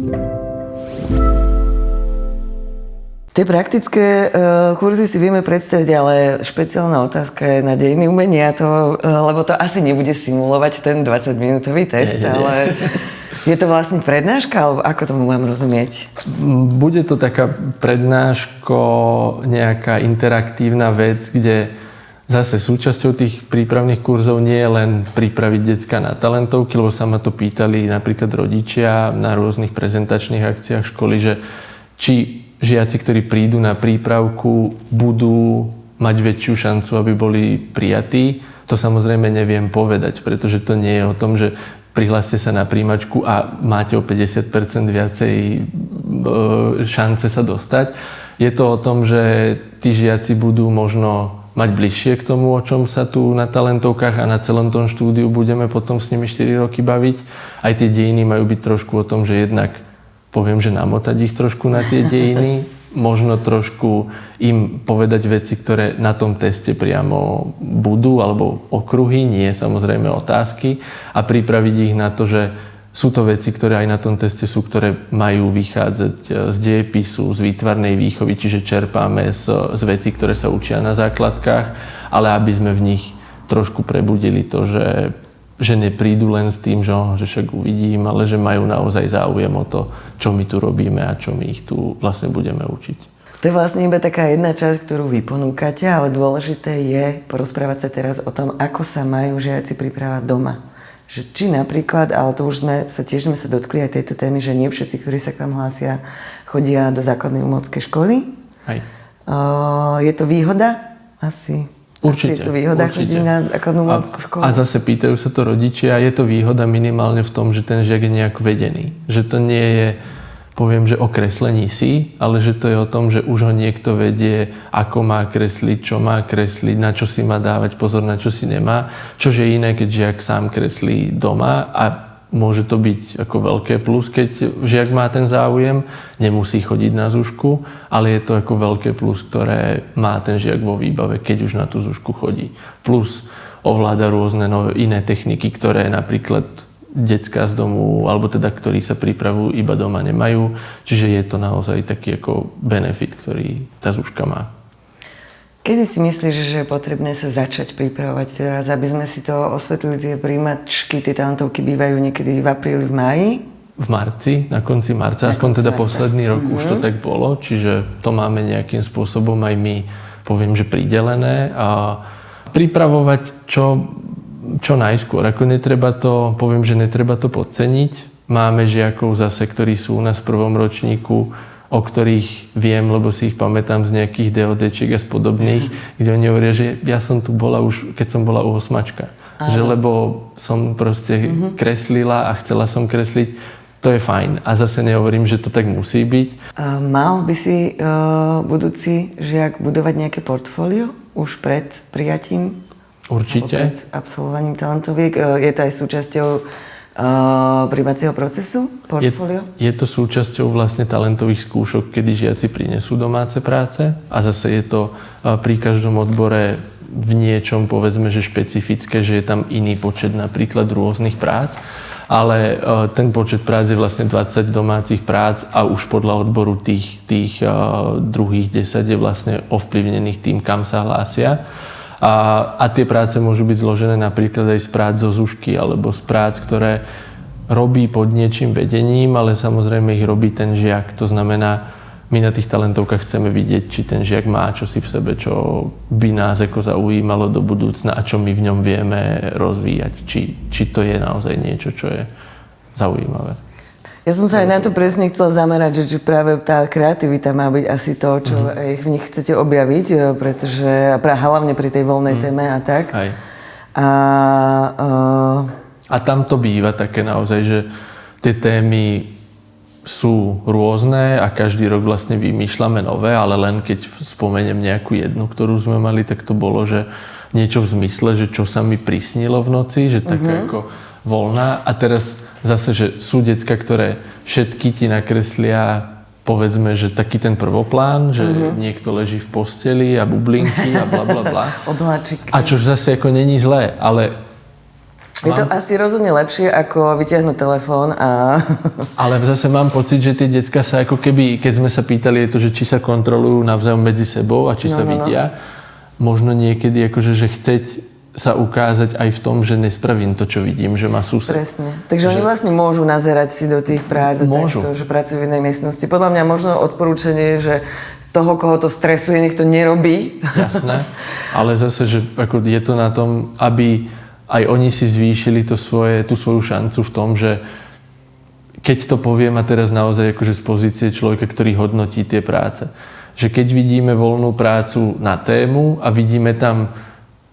Tie praktické kurzy si vieme predstaviť, ale špeciálna otázka je na dejiny umenia, lebo to asi nebude simulovať ten 20-minútový test, nie. Ale je to vlastne prednáška, alebo ako tomu mám rozumieť? Bude to taká prednáško, nejaká interaktívna vec, kde zase súčasťou tých prípravných kurzov nie je len pripraviť decka na talentovky, lebo sa ma to pýtali napríklad rodičia na rôznych prezentačných akciách školy, že či žiaci, ktorí prídu na prípravku, budú mať väčšiu šancu, aby boli prijatí. To samozrejme neviem povedať, pretože to nie je o tom, že prihláste sa na príjmačku a máte o 50% viacej šance sa dostať. Je to o tom, že tí žiaci budú možno mať bližšie k tomu, o čom sa tu na talentovkách a na celom tom štúdiu budeme potom s nimi 4 roky baviť. Aj tie dejiny majú byť trošku o tom, že jednak poviem, že namotať ich trošku na tie dejiny, možno trošku im povedať veci, ktoré na tom teste priamo budú, alebo okruhy, nie samozrejme otázky, a pripraviť ich na to, že sú to veci, ktoré aj na tom teste sú, ktoré majú vychádzať z dejepisu, z výtvarnej výchovy, čiže čerpáme z vecí, ktoré sa učia na základkách, ale aby sme v nich trošku prebudili to, že neprídu len s tým, že však uvidím, ale že majú naozaj záujem o to, čo my tu robíme a čo my ich tu vlastne budeme učiť. To je vlastne iba taká jedna časť, ktorú vy ponúkate, ale dôležité je porozprávať sa teraz o tom, ako sa majú žiaci pripravať doma. Že či napríklad, ale to už sme sa dotkli aj tejto témy, že nie všetci, ktorí sa k vám hlásia, chodia do základnej umeleckej školy. Aj. Je to výhoda? Asi. Určite. Je to výhoda chodiť na základnú umeleckú školu? A zase pýtajú sa to rodičia, je to výhoda minimálne v tom, že ten žiak je nejak vedený. Že to nie je, poviem, že o kreslení si, ale že to je o tom, že už ho niekto vedie, ako má kresliť, čo má kresliť, na čo si má dávať pozor, na čo si nemá. Čože je iné, keď žiak sám kreslí doma, a môže to byť ako veľké plus, keď žiak má ten záujem, nemusí chodiť na zúšku, ale je to ako veľké plus, ktoré má ten žiak vo výbave, keď už na tú zúšku chodí. Plus ovláda rôzne iné techniky, ktoré napríklad decká z domu, alebo teda ktorí sa pripravujú iba doma, nemajú. Čiže je to naozaj taký ako benefit, ktorý tá zúška má. Kedy si myslíš, že je potrebné sa začať pripravovať teraz, aby sme si to osvetlili, tie príjmačky, tie talentovky bývajú niekedy v apríli, v máji? V marci, na konci marca, aspoň teda posledný rok už to tak bolo, čiže to máme nejakým spôsobom aj my, poviem, že pridelené, a pripravovať čo najskôr. Ako netreba to podceniť. Máme žiakov zase, ktorí sú u nás v prvom ročníku, o ktorých viem, lebo si ich pamätám z nejakých DODčiek a z podobných, kde oni hovoria, že ja som tu bola už, keď som bola u osmačka. Že lebo som proste kreslila a chcela som kresliť, to je fajn. A zase nehovorím, že to tak musí byť. Mal by si budúci žiak budovať nejaké portfólio už pred prijatím? Určite. Pred absolvovaním talentoviek? Je to aj súčasťou prijímacieho procesu, portfólio? Je to súčasťou vlastne talentových skúšok, kedy žiaci prinesú domáce práce a zase je to pri každom odbore v niečom, povedzme, že špecifické, že je tam iný počet napríklad rôznych prác, ale ten počet prác je vlastne 20 domácich prác a už podľa odboru tých druhých 10 je vlastne ovplyvnených tým, kam sa hlásia. A tie práce môžu byť zložené napríklad aj z prác zo zušky alebo z prác, ktoré robí pod niečím vedením, ale samozrejme ich robí ten žiak. To znamená, my na tých talentovkách chceme vidieť, či ten žiak má čosi v sebe, čo by nás ako zaujímalo do budúcna a čo my v ňom vieme rozvíjať. Či to je naozaj niečo, čo je zaujímavé. Ja som sa aj na to presne chcela zamerať, že či práve tá kreativita má byť asi to, čo v nich chcete objaviť, pretože hlavne pri tej voľnej téme a tak. Aj. A tam to býva také naozaj, že tie témy sú rôzne a každý rok vlastne vymýšľame nové, ale len keď spomeniem nejakú jednu, ktorú sme mali, tak to bolo, že niečo v zmysle, že čo sa mi prisnilo v noci, že taká ako voľná. A teraz zase, že sú decka, ktoré všetky ti nakreslia, povedzme, že taký ten prvoplán, že niekto leží v posteli a bublinky a bla bla bla. Obláčiky. A čo zase ako není zlé, ale je to asi rozhodne lepšie, ako vyťahnuť telefón a... Ale zase mám pocit, že tie decka sa ako keby, keď sme sa pýtali, je to, že či sa kontrolujú navzájom medzi sebou a či sa vidia, možno niekedy akože, že chceť sa ukázať aj v tom, že nespravím to, čo vidím, že má sused. Presne. Takže oni vlastne môžu nazerať si do tých prác, takto, že pracujú v jednej miestnosti. Podľa mňa možno odporúčanie, že toho, koho to stresuje, nech to nerobí. Jasné. Ale zase, že ako je to na tom, aby aj oni si zvýšili tú svoju šancu v tom, že keď to poviem a teraz naozaj akože z pozície človeka, ktorý hodnotí tie práce, že keď vidíme voľnú prácu na tému a vidíme tam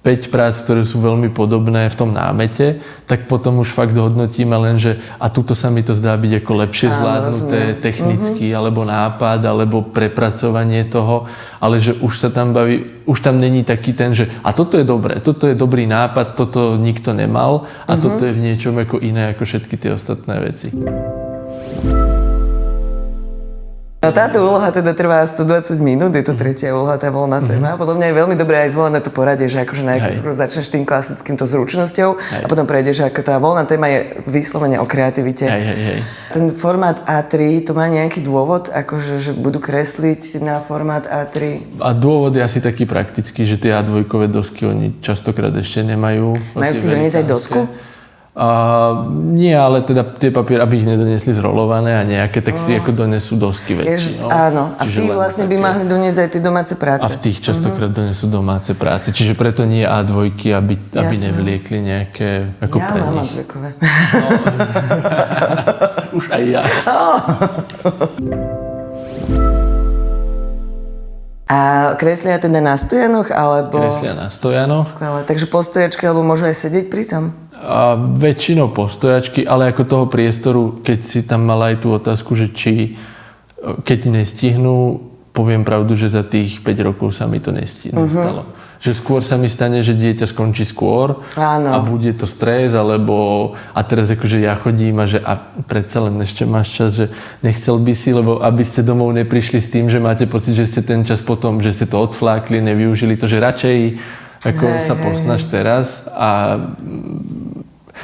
5 prác, ktoré sú veľmi podobné v tom námete, tak potom už fakt hodnotíme len, že a tuto sa mi to zdá byť ako lepšie zvládnuté technicky, alebo nápad, alebo prepracovanie toho, ale že už sa tam baví, už tam není taký ten, že a toto je dobré, toto je dobrý nápad, toto nikto nemal a toto je v niečom ako iné ako všetky tie ostatné veci. No táto úloha teda trvá 120 minút, je to tretia úloha, tá voľná téma. Podľa mňa je veľmi dobré aj zvolené to poradie, že akože najprv začneš tým klasickým to zručnosťou a potom prejdeš, ako tá voľná téma je vyslovene o kreativite. Ten formát A3, to má nejaký dôvod, akože že budú kresliť na formát A3? A dôvod je asi taký praktický, že tie A2-kové dosky oni častokrát ešte nemajú. Majú si doniesť aj dosku? Nie, ale teda tie papiere, aby ich nedoniesli zrolované a nejaké, tak si ako donesú dosky väčšinou. Áno, a v tých vlastne by mali doniesť aj tie domáce práce. A v tých častokrát donesú domáce práce, čiže preto nie A2, aby nevliekli nejaké ako ja pre mám nich. A2-kové. No. Už aj ja. A kreslia teda na stojanoch, alebo... Kreslia na stojanoch. Skvelé, takže postojačky, alebo môžu aj sedieť pri tom? A väčšinou postojačky, ale ako toho priestoru, keď si tam mala aj tú otázku, že či keď nestihnú, poviem pravdu, že za tých 5 rokov sa mi to nestalo. Že skôr sa mi stane, že dieťa skončí skôr. Áno. A bude to stres, alebo a teraz akože ja chodím a že a predsa len ešte máš čas, že nechcel by si, lebo aby ste domov neprišli s tým, že máte pocit, že ste ten čas potom, že ste to odflákli, nevyužili to, že radšej ako sa posnaž teraz a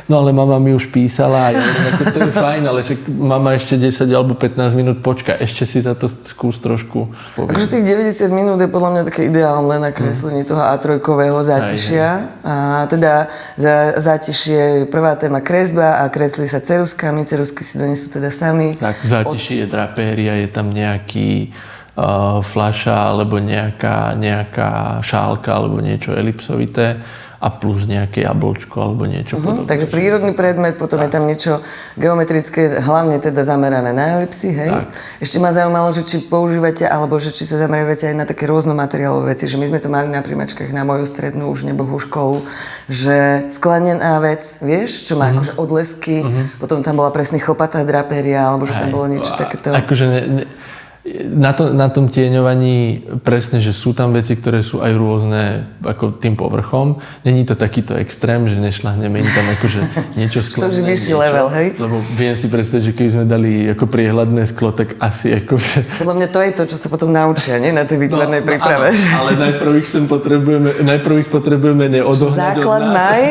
no ale mama mi už písala a ja neviem, ako to je fajn, ale že mama ešte 10 alebo 15 minút počka, ešte si za to skús trošku povedať. Takže tých 90 minút je podľa mňa také ideálne na kreslenie toho A3-kového zátišia. A teda zátišie je prvá téma kresba a kreslí sa ceruskami, cerusky si donesú teda sami. Tak v zátiši je drapéria, je tam nejaký fľaša alebo nejaká šálka alebo niečo elipsovité a plus nejaké jablčko alebo niečo podobné. Takže prírodný predmet, potom je tam niečo geometrické, hlavne teda zamerané na elipsy, hej? Tak. Ešte ma zaujímalo, že či používate, alebo že či sa zameriavate aj na také rôznomateriálové veci, že my sme to mali na príjmačkách na moju strednú už nebohú školu, že sklenená vec, vieš, čo má akože odlesky, potom tam bola presne chlpatá drapéria, alebo že tam bolo niečo takéto. Akože na tom tieňovaní presne, že sú tam veci, ktoré sú aj rôzne ako tým povrchom. Není to takýto extrém, že nešľahneme im tam akože niečo sklené. To už je vyšší level, hej? Lebo viem si predstaviť, že keby sme dali ako priehľadné sklo, tak asi akože... Podľa mňa to je to, čo sa potom naučia, nie? Na tej výtvarnej príprave. Áno, ale najprv ich potrebujeme neodohnať Základ od nás. maj.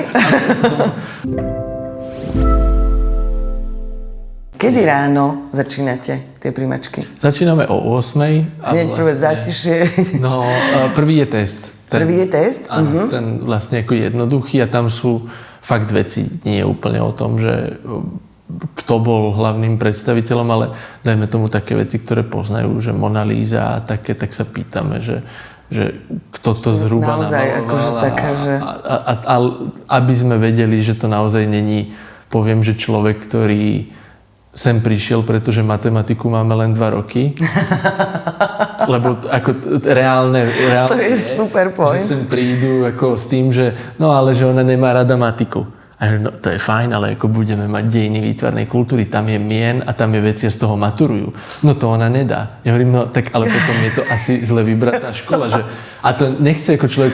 Kedy ráno začínate tie príjmačky? Začíname o 8:00. Hneď prvé zátišie. No, prvý je test. Prvý je test? Áno, ten vlastne ako jednoduchý a tam sú fakt veci, nie je úplne o tom, že kto bol hlavným predstaviteľom, ale dajme tomu také veci, ktoré poznajú, že Mona Lisa a také, tak sa pýtame, že kto to zhruba naozaj, namaloval. akože taká, že... A aby sme vedeli, že to naozaj není, poviem, že človek, ktorý sem prišiel, pretože matematiku máme len 2 roky. Lebo ako reálne to je super point. že sem prídu ako s tým, že no ale že ona nemá rada matiku. A ja, no, to je fajn, ale ako budeme mať dejiny výtvarnej kultúry, tam je mien a tam je veci a z toho maturujú. No to ona nedá. Ja hovorím, no tak ale potom je to asi zle vybratá škola. Že, a to nechce ako človek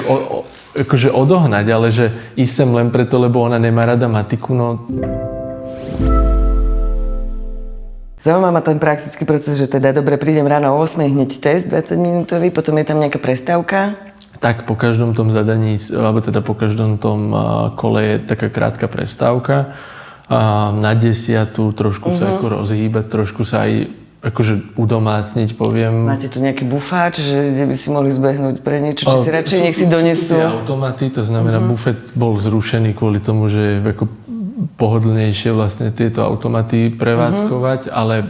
akože odohnať, ale že ísť sem len preto, lebo ona nemá rada matiku, no... Zaujíma ma ten praktický proces, že teda dobre, prídem ráno o 8:00, hneď test 20 minútový, potom je tam nejaká prestávka. Tak po každom tom zadaní, alebo teda po každom tom kole je taká krátka prestávka. Na 10:00 trošku sa ako rozhýbať, trošku sa aj akože udomácniť, poviem. Máte tu nejaký bufáč, že kde by si mohli zbehnúť pre niečo, či si radšej nech si donesú? Sú tie automaty, to znamená bufet bol zrušený kvôli tomu, že je ako pohodlnejšie vlastne tieto automaty prevádzkovať, ale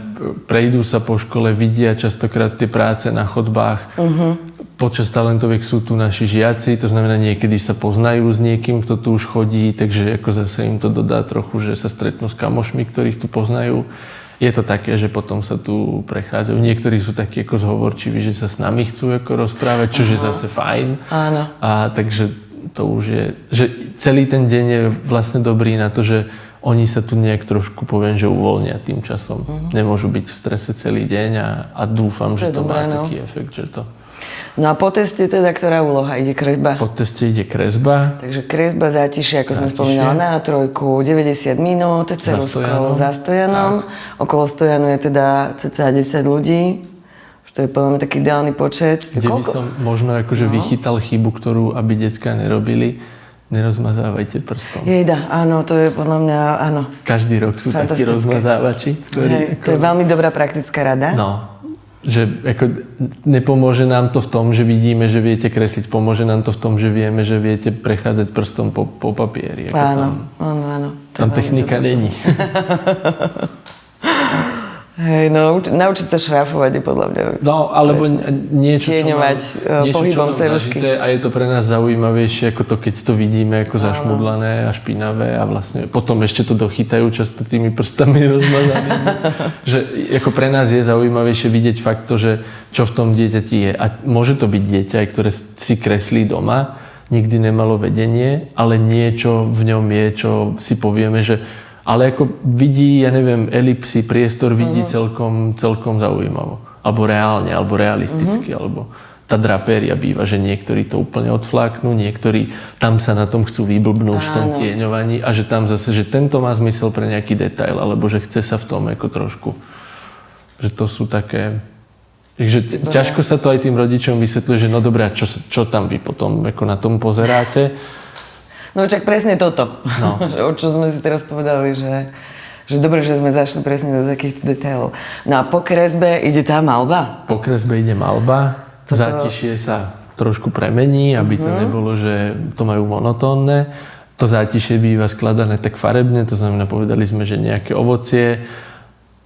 prejdú sa po škole, vidia častokrát tie práce na chodbách. Počas talentoviek sú tu naši žiaci, to znamená niekedy sa poznajú s niekým, kto tu už chodí, takže ako zase im to dodá trochu, že sa stretnú s kamošmi, ktorých tu poznajú. Je to také, že potom sa tu prechádzajú. Niektorí sú takí ako zhovorčiví, že sa s nami chcú ako rozprávať, čo je zase fajn. Áno. A takže to už je, že celý ten deň je vlastne dobrý na to, že oni sa tu nejak trošku, poviem, že uvoľnia tým časom. Nemôžu byť v strese celý deň a dúfam, že to má taký efekt, že to... No a po teste teda, ktorá úloha? Ide kresba? Po teste ide kresba. Takže kresba, zátišie, ako sme spomínali, na trojku, 90 minút, celú školu za Stojanom. Okolo Stojanu je teda cca 10 ľudí. To je podľa mňa taký ideálny počet. Kde by som možno akože vychytal chybu, ktorú aby decká nerobili, nerozmazávajte prstom. Jejda, áno, to je podľa mňa, áno. Každý rok sú takí rozmazávači, ktorí... To je veľmi dobrá praktická rada. No, že ako nepomôže nám to v tom, že vidíme, že viete kresliť, pomôže nám to v tom, že vieme, že viete prechádzať prstom po papieri. Áno, áno. Tam technika není. Hej, no, naučiť sa šrafovať je podľa mňa... No, alebo niečo, tieňovať pohybom ceruzky. A je to pre nás zaujímavejšie, ako to, keď to vidíme ako zašmudlané a špinavé a vlastne potom ešte to dochytajú často tými prstami rozmazanými. Že ako pre nás je zaujímavejšie vidieť fakt to, že čo v tom dieťati je. A môže to byť dieťa, ktoré si kreslí doma, nikdy nemalo vedenie, ale niečo v ňom je, čo si povieme, že ale ako vidí, ja neviem, elipsy, priestor vidí celkom zaujímavo. Alebo reálne, alebo realisticky, alebo tá drapéria býva, že niektorí to úplne odfláknú, niektorí tam sa na tom chcú vyblbnúť v tom tieňovaní a že tam zase, že tento má zmysel pre nejaký detail, alebo že chce sa v tom ako trošku. Že to sú také... Takže ťažko sa to aj tým rodičom vysvetľuje, že no dobré, čo tam vy potom ako na tom pozeráte? No čak presne toto, no. O čo sme si teraz povedali, že dobre, že sme zašli presne do takých detailov. No a po kresbe ide tá maľba? Po kresbe ide maľba, zátišie sa trošku premení, aby to nebolo, že to majú monotónne. To zátišie býva skladané tak farebne, to znamená, povedali sme, že nejaké ovocie,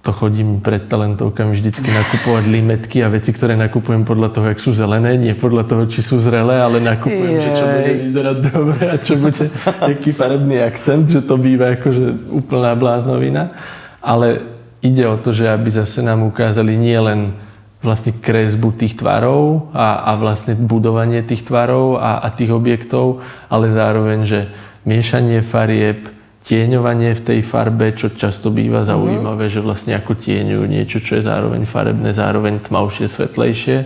to chodím pred talentovkami vždycky nakupovať limetky a veci, ktoré nakupujem podľa toho, jak sú zelené, nie podľa toho, či sú zrelé, ale nakupujem, že čo bude vyzerať dobre a čo bude nejaký farebný akcent, že to býva akože úplná bláznovina. Ale ide o to, že aby zase nám ukázali nie len vlastne kresbu tých tvarov a vlastne budovanie tých tvarov a tých objektov, ale zároveň, že miešanie farieb, tieňovanie v tej farbe, čo často býva zaujímavé, že vlastne ako tieňujú niečo, čo je zároveň farebné, zároveň tmavšie, svetlejšie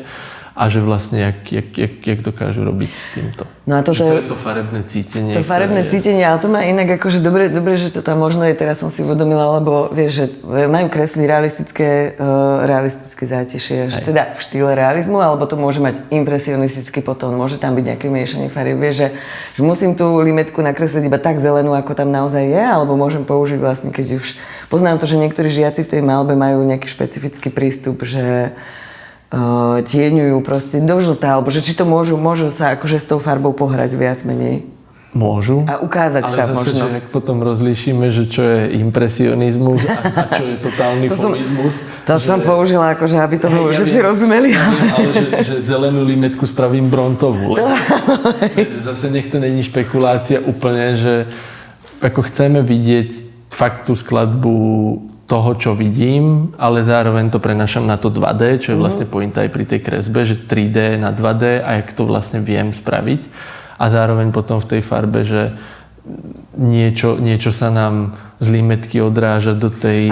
a že vlastne jak dokážu robiť s týmto. No a toto je to farebné cítenie. To farebné cítenie, ale to má inak akože dobre, že to tam možno je, teraz som si uvedomila, lebo vieš, že majú kresliť realistické zátišie, že teda v štýle realizmu, alebo to môže mať impresionistický potón, môže tam byť nejaké miešanie farieb, vieš, že musím tú limetku nakresliť iba tak zelenú, ako tam naozaj je, alebo môžem použiť vlastne, keď už poznám to, že niektorí žiaci v tej maľbe majú nejaký špecifický prístup, že tieňujú proste do žltá, alebo že či to môžu sa akože s tou farbou pohrať viac menej. Môžu. A ukázať ale sa zase, možno. Ale zase, potom rozlíšime, že čo je impresionizmus a čo je totálny fomizmus. To som použila, akože, aby to všetci rozumeli. Ale že zelenú limetku spravím brontovú. Zase nech to není špekulácia úplne, že ako chceme vidieť fakt tú skladbu toho, čo vidím, ale zároveň to prenášam na to 2D, čo je vlastne pointa aj pri tej kresbe, že 3D na 2D a jak to vlastne viem spraviť. A zároveň potom v tej farbe, že niečo sa nám z limetky odráža do tej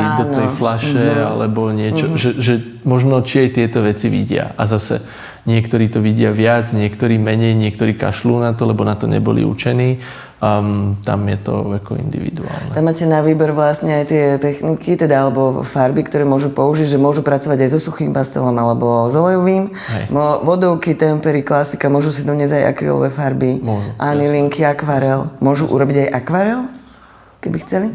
fľaše, alebo niečo, že možno či aj tieto veci vidia. A zase niektorí to vidia viac, niektorí menej, niektorí kašľú na to, lebo na to neboli učení. Tam je to ako individuálne. Tam máte na výber vlastne aj tie techniky, teda alebo farby, ktoré môžu použiť, že môžu pracovať aj so suchým pastelom alebo s olejovým. Vodovky, tempery, klasika, môžu si doniesť aj akrylové farby, anilinky, akvarel. Môžu urobiť aj akvarel, keby chceli?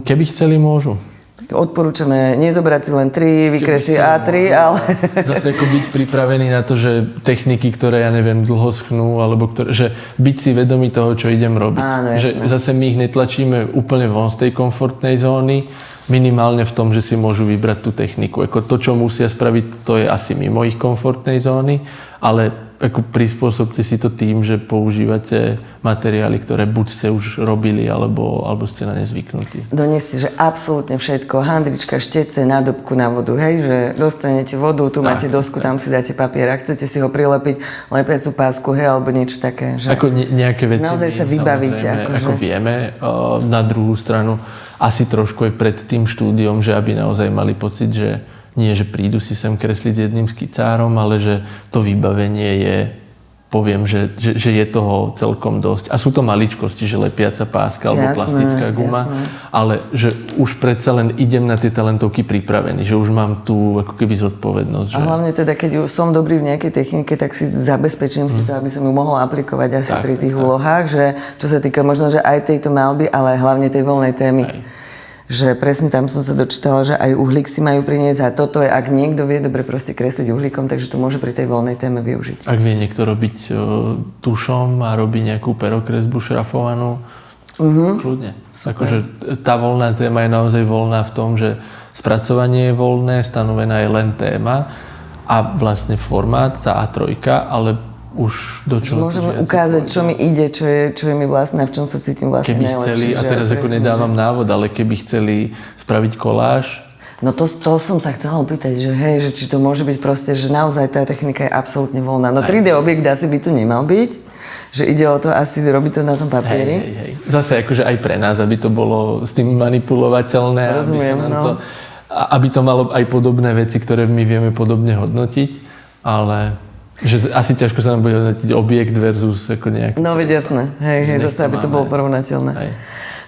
Keby chceli, môžu. Odporúčame nezobrať si len 3 vykresy A3, ale... Zase ako byť pripravený na to, že techniky, ktoré, ja neviem, dlho schnú, alebo že byť si vedomý toho, čo idem robiť. Áno, že zase my ich netlačíme úplne von z tej komfortnej zóny, minimálne v tom, že si môžu vybrať tú techniku. Ako to, čo musia spraviť, to je asi mimo ich komfortnej zóny, ale ako prispôsobte si to tým, že používate materiály, ktoré buď ste už robili, alebo ste na ne zvyknutí. Doniesť si, že absolútne všetko, handrička, štece, nádobku na vodu, hej, že dostanete vodu, tu máte dosku, tam si dáte papier, ak chcete si ho prilepiť, lepiacu pásku, hej, alebo niečo také. Že ako nejaké veci naozaj sa vybavíte. Ako vieme, na druhú stranu, asi trošku aj pred tým štúdiom, že aby naozaj mali pocit, že nie, že prídu si sem kresliť jedným skicárom, ale že to vybavenie je, poviem, že je toho celkom dosť. A sú to maličkosti, že lepiaca páska alebo plastická guma, ale že už predsa len idem na tie talentovky pripravený, že už mám tú ako keby zodpovednosť. Že... A hlavne teda, keď už som dobrý v nejakej technike, tak si zabezpečím si to, aby som ju mohol aplikovať asi pri tých úlohách, že čo sa týka možno, že aj tejto maľby, ale hlavne tej voľnej témy. Že presne tam som sa dočítala, že aj uhlík si majú priniesť a toto je, ak niekto vie dobre proste kresliť uhlíkom, takže to môže pri tej voľnej téme využiť. Ak vie niekto robiť tušom a robí nejakú perokresbu šrafovanú, kľudne. Akože tá voľná téma je naozaj voľná v tom, že spracovanie je voľné, stanovená je len téma a vlastne formát, tá A3, ale už do čoho... Môžeme ukázať, čo mi ide, čo je mi vlastné a v čom sa cítim vlastne najlepšie. A teraz ako nedávam návod, ale keby chceli spraviť koláž... No to som sa chcela opýtať, že hej, že či to môže byť proste, že naozaj tá technika je absolútne voľná. No 3D objekt asi by tu nemal byť, že ide o to asi robiť to na tom papieri. Hej. Zase akože aj pre nás, aby to bolo s tým manipulovateľné. Rozumiem, aby to malo aj podobné veci, ktoré my vieme podobne hodnotiť, ale... Že asi ťažko sa nám bude hodnotiť objekt versus ako nejaký... No veď jasné, hej, zase aby to bolo porovnateľné. Hej.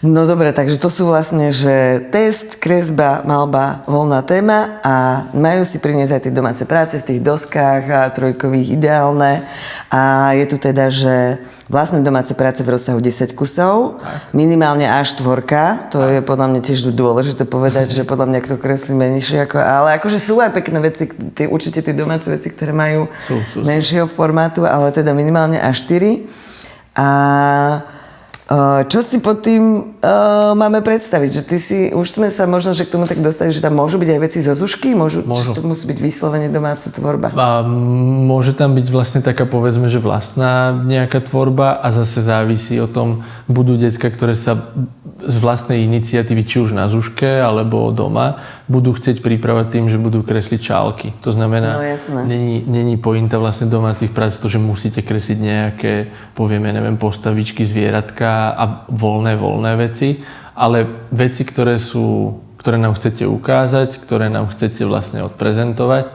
No dobre, takže to sú vlastne, že test, kresba, maľba, voľná téma a majú si priniesť aj tie domáce práce v tých doskách a trojkových ideálne. A je tu teda, že vlastné domáce práce v rozsahu 10 kusov, minimálne A4, to je podľa mňa tiež dôležité povedať, že podľa mňa kto kreslí menšie, ale akože sú aj pekné veci, určite tie domáce veci, ktoré majú menšieho formátu, ale teda minimálne A4. A Čo si pod tým máme predstaviť? Že ty si, už sme sa možno, že k tomu tak dostali, že tam môžu byť aj veci zo Zušky? Môžu. Či to musí byť vyslovene domáca tvorba? A môže tam byť vlastne taká, povedzme, že vlastná nejaká tvorba a zase závisí o tom, budú decka, ktoré sa z vlastnej iniciatívy, či už na Zuške alebo doma, budú chcieť pripravať tým, že budú kresliť čálky. To znamená, není pointa vlastne domácich prác to, že musíte kresliť nejaké, povieme, neviem, postavičky, zvieratka a voľné veci, ale veci, ktoré nám chcete ukázať, ktoré nám chcete vlastne odprezentovať.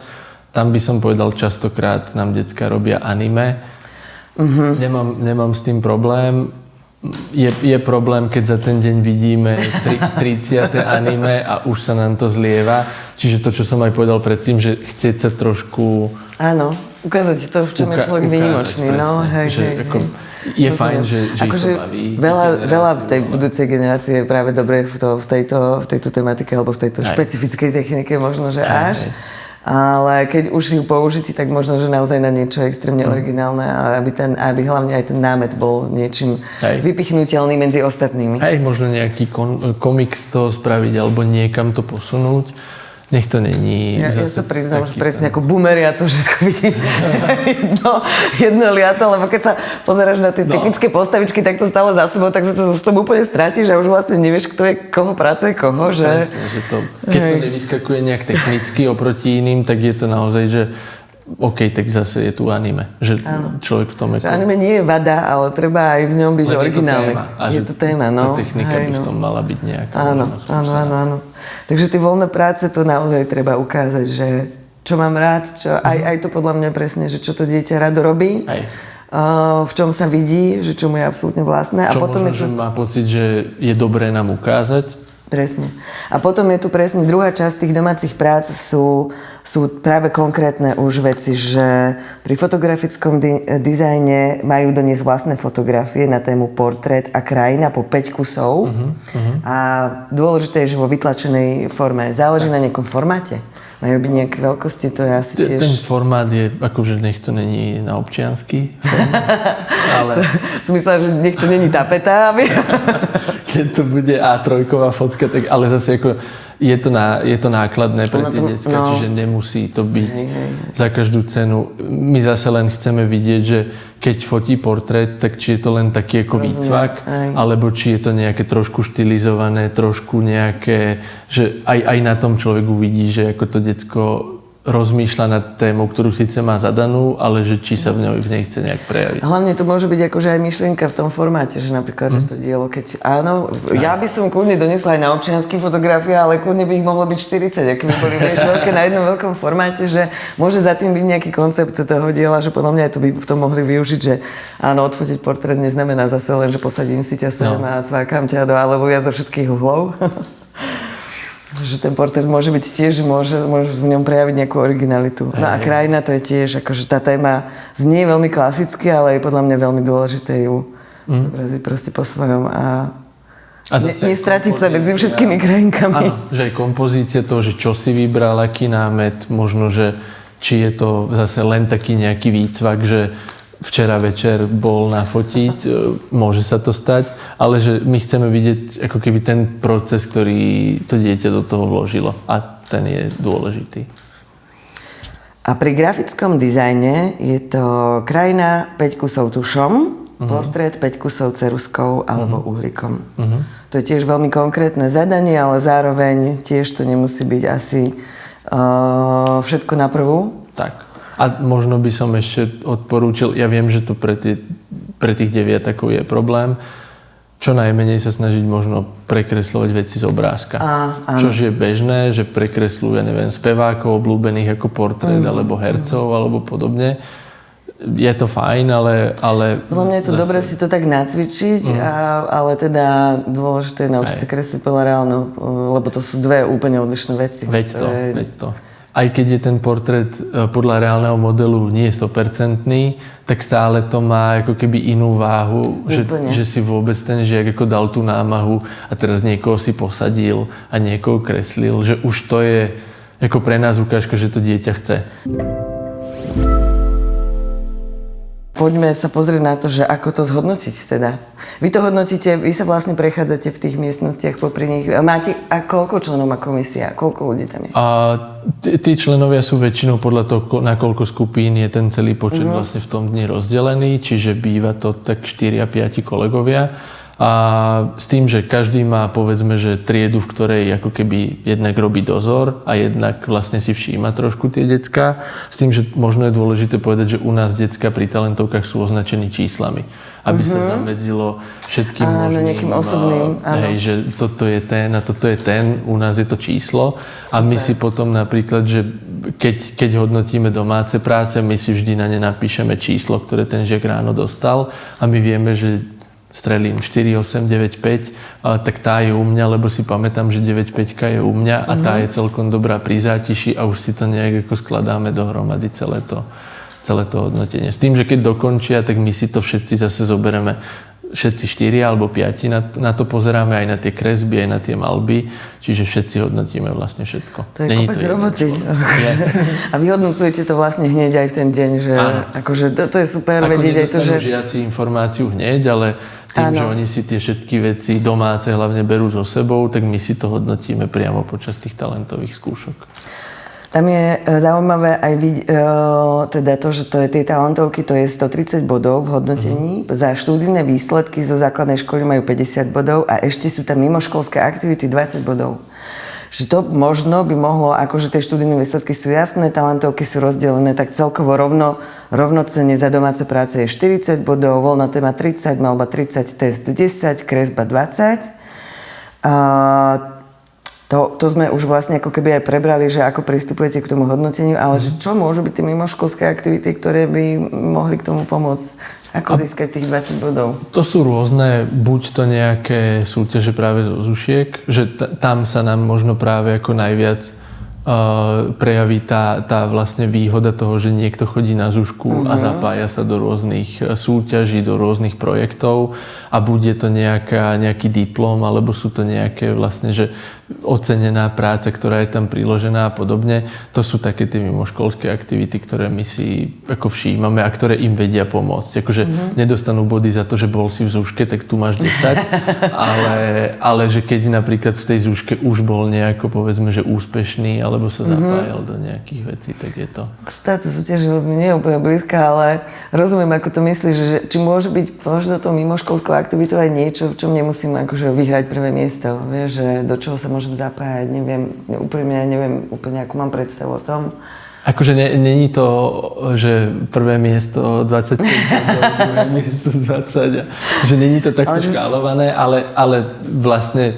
Tam by som povedal, častokrát nám decká robia anime. Nemám s tým problém. Je problém, keď za ten deň vidíme 30. anime a už sa nám to zlieva. Čiže to, čo som aj povedal predtým, že chcieť sa trošku... Áno, ukázať to, v čom je človek výnimočný. No, hej. Je fajn, že ich to baví. Veľa tej budúcej generácie je práve dobre v tejto tematike alebo v tejto špecifickej technike možno, že až. Ale keď už ju použite, tak možno, že naozaj na niečo extrémne originálne a aby hlavne aj ten námet bol niečím vypichnutelný medzi ostatnými. Hej, možno nejaký komiks to spraviť alebo niekam to posunúť. Nech to není... Ja sa priznám, že presne ako boomer, ja to všetko vidím jedno liato, lebo keď sa pozeráš na tie technické postavičky takto stále za sebou, tak sa to v tom úplne stratíš a už vlastne nevieš, kto je koho práce, koho, že... Presne, že keď to nevyskakuje nejak technicky oproti iným, tak je to naozaj, že OK, tak zase je tu anime. Že človek v tom je... Anime nie je vada, ale treba aj v ňom byť originálny. Je to téma, no. Tá technika by v tom mala byť nejaká. Áno. Takže tie voľné práce, to naozaj treba ukázať, že čo mám rád, aj to podľa mňa presne, že čo to dieťa rado robí. V čom sa vidí, že čo mu je absolútne vlastné. Čo a potom možno, že má pocit, že je dobré nám ukázať. Presne. A potom je tu presne druhá časť tých domácich prác sú práve konkrétne už veci, že pri fotografickom dizajne majú doniesť vlastné fotografie na tému portrét a krajina po 5 kusov. A dôležité je, že vo vytlačenej forme. Záleží na nejakom formáte. Majú byť nejaké veľkosti, to je asi tiež... Ten formát je, akože nech to není na občiansky formát, ale... Som myslela, že nech to není tapeta, aby... Keď to bude A3-ková fotka, tak ale zase ako je to nákladné pre tie decká, čiže nemusí to byť za každú cenu. My zase len chceme vidieť, že keď fotí portrét, tak či je to len taký ako výcvak, alebo či je to nejaké trošku štilizované, trošku nejaké, že aj na tom človek uvidí, že ako to decko rozmýšľa nad témou, ktorú síce má zadanú, ale že či sa v nej chce nejak prejaviť. Hlavne to môže byť akože aj myšlienka v tom formáte, že napríklad, že to dielo, keď áno, ja by som kľudne donesla aj na občiansky fotografie, ale kľudne by ich mohlo byť 40, aké by boli veľké na jednom veľkom formáte, že môže za tým byť nejaký koncept toho diela, že podľa mňa aj to by v tom mohli využiť, že áno, odfotiť portrét neznamená zase len, že posadím si ťa sem a cvákam ťa do aleluja zo všetkých uhlov. Že ten portrét môže byť tiež, môže v ňom prejaviť nejakú originalitu. No a krajina to je tiež, akože tá téma znie veľmi klasicky, ale je podľa mňa veľmi dôležité ju zobraziť proste po svojom a nestratiť sa medzi všetkými krajinkami. Áno, že aj kompozícia toho, že čo si vybral, aký námet, možno, že či je to zase len taký nejaký výcvak, že včera večer bol nafotiť, môže sa to stať, ale že my chceme vidieť ako keby ten proces, ktorý to dieťa do toho vložilo a ten je dôležitý. A pri grafickom dizajne je to krajina 5 kusov tušom, portrét 5 kusov ceruskou alebo uhlíkom. To je tiež veľmi konkrétne zadanie, ale zároveň tiež to nemusí byť asi všetko na prvú. Tak. A možno by som ešte odporúčil, ja viem, že to pre tých deviatakov je problém, čo najmenej sa snažiť možno prekresľovať veci z obrázka. Čož je bežné, že prekresľujú, ja neviem, spevákov obľúbených ako portrét, alebo hercov, alebo podobne. Je to fajn, ale podľa mňa je to dobre si to tak nacvičiť, ale teda dôležité je naučiť sa kresliť podľa reálneho, lebo to sú dve úplne odlišné veci. Veď to. Aj keď je ten portrét podľa reálneho modelu nie je 100%, tak stále to má ako keby inú váhu, že si vôbec ten žiak ako dal tú námahu a teraz niekoho si posadil a niekoho kreslil, že už to je ako pre nás ukážka, že to dieťa chce. poďme sa pozrieť na to, že ako to zhodnotiť teda. Vy to hodnotíte, vy sa vlastne prechádzate v tých miestnostiach popri nich. Máte, a koľko členov má komisia? Koľko ľudí tam je? A tí členovia sú väčšinou podľa toho, na koľko skupín je ten celý počet vlastne v tom dni rozdelený, čiže býva to tak 4 a 5 kolegovia. A s tým, že každý má, povedzme, že triedu, v ktorej ako keby jednak robí dozor a jednak vlastne si všíma trošku tie decká. S tým, že možno je dôležité povedať, že u nás decká pri talentovkách sú označení číslami. Aby sa zamedzilo všetkým možným. Nejakým osobným. Hej, že toto je ten a toto je ten. U nás je to číslo. Super. A my si potom napríklad, že keď hodnotíme domáce práce, my si vždy na ne napíšeme číslo, ktoré ten žiak ráno dostal a my vieme, že strelím 4, 8, 9, 5, tak tá je u mňa, lebo si pamätám, že 9, 5 je u mňa a tá je celkom dobrá pri zátiši a už si to nejak ako skladáme dohromady celé to hodnotenie. S tým, že keď dokončia, tak my si to všetci zase zobereme všetci 4 alebo 5 na to pozeráme, aj na tie kresby, aj na tie malby, čiže všetci hodnotíme vlastne všetko. To je kopec roboty. A vyhodnocujete to vlastne hneď aj v ten deň, že akože to je super vedieť aj to, že... žiaci informáciu hneď, ale tým, že oni si tie všetky veci domáce hlavne berú so sebou, tak my si to hodnotíme priamo počas tých talentových skúšok. Tam je zaujímavé aj teda to, že to je tie talentovky, to je 130 bodov v hodnotení. Za študijné výsledky zo základnej školy majú 50 bodov a ešte sú tam mimoškolské aktivity 20 bodov. Že to možno by mohlo, akože tie študijné výsledky sú jasné, talentovky sú rozdelené tak celkovo rovnocenne, za domáce práce je 40 bodov, voľná téma 30, malba 30, test 10, kresba 20. To sme už vlastne ako keby aj prebrali, že ako pristupujete k tomu hodnoteniu, ale že čo môžu byť tie mimoškolské aktivity, ktoré by mohli k tomu pomôcť? Ako získať tých 20 bodov? To sú rôzne, buď to nejaké súťaže práve zo zušiek, že tam sa nám možno práve ako najviac prejaví tá vlastne výhoda toho, že niekto chodí na zušku a zapája sa do rôznych súťaží, do rôznych projektov a bude to nejaký diplom, alebo sú to nejaké vlastne, že ocenená práca, ktorá je tam priložená a podobne. To sú také tie mimoškolské aktivity, ktoré my si ako všímame a ktoré im vedia pomôcť. Akože nedostanú body za to, že bol si v zúške, tak tu máš 10, ale že keď napríklad v tej zúške už bol nejako, povedzme, že úspešný, alebo sa zapájal do nejakých vecí, tak je to. Táto súťaž nie je úplne blízka, ale rozumiem, ako to myslíš, že či môže byť možno to mimoškolskou aktivitou aj niečo, v čom nemusím akože vyhrať prvé miesto. Vieš, že do čoho sa môžem zapájať, neviem úplne, akú mám predstavu o tom. Akože není to, že prvé miesto 25, druhé miesto 20, že není to takto škálované, ale vlastne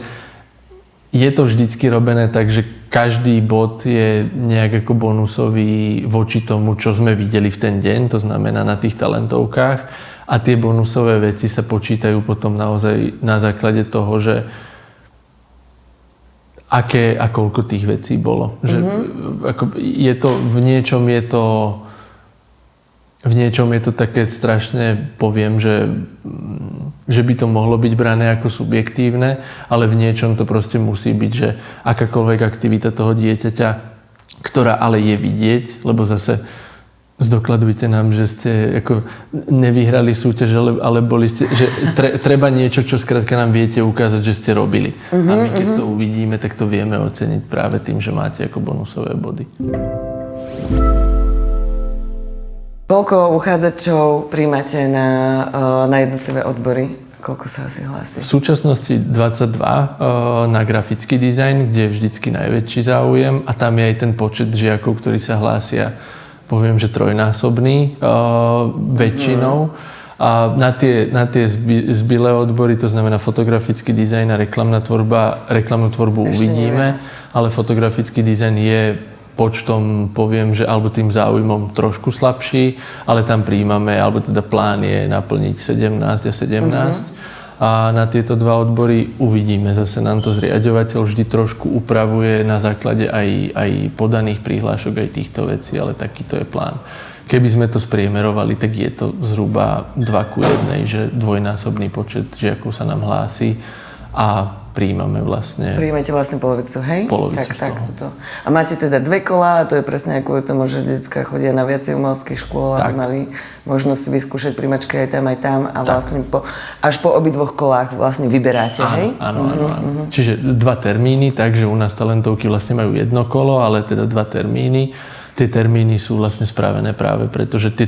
je to vždycky robené tak, že každý bod je nejak ako bonusový voči tomu, čo sme videli v ten deň, to znamená na tých talentovkách a tie bonusové veci sa počítajú potom naozaj na základe toho, že aké a koľko tých vecí bolo. Že ako je to, v niečom je to také strašne, poviem, že by to mohlo byť brané ako subjektívne, ale v niečom to proste musí byť, že akákoľvek aktivita toho dieťaťa, ktorá ale je vidieť, lebo zase zdokladujte nám, že ste ako nevyhrali súťaž, ale boli ste, že treba niečo, čo skrátka nám viete ukázať, že ste robili. A my keď to uvidíme, tak to vieme oceniť práve tým, že máte ako bonusové body. Koľko uchádzačov príjmate na jednotlivé odbory? Koľko sa asi hlási? V súčasnosti 22 na grafický dizajn, kde je vždycky najväčší záujem a tam je aj ten počet žiakov, ktorí sa hlásia, poviem, že trojnásobný väčšinou. A na tie zbylé odbory, to znamená fotografický dizajn a reklamnú tvorbu uvidíme, ale fotografický dizajn je počtom, poviem, že alebo tým záujmom trošku slabší, ale tam prijímame, alebo teda plán je naplniť 17 a 17. A na tieto dva odbory uvidíme. Zase nám to zriaďovateľ vždy trošku upravuje na základe aj podaných prihlášok, aj týchto vecí, ale takýto je plán. Keby sme to spriemerovali, tak je to zhruba 2:1, že dvojnásobný počet žiakov sa nám hlási a prijímame vlastne. Prijímate vlastne polovicu, hej? Polovicu z tak, toho. toto. A máte teda 2 kolá, a to je presne kvôli tomu, že decká chodia na viacej umeleckých škôl, aby mali možnosť si vyskúšať prijímačky aj tam a vlastne až po obidvoch kolách vlastne vyberáte, hej? Áno. Čiže 2 termíny, takže u nás talentovky vlastne majú 1 kolo, ale teda 2 termíny. Tie termíny sú vlastne spravené práve preto, že tie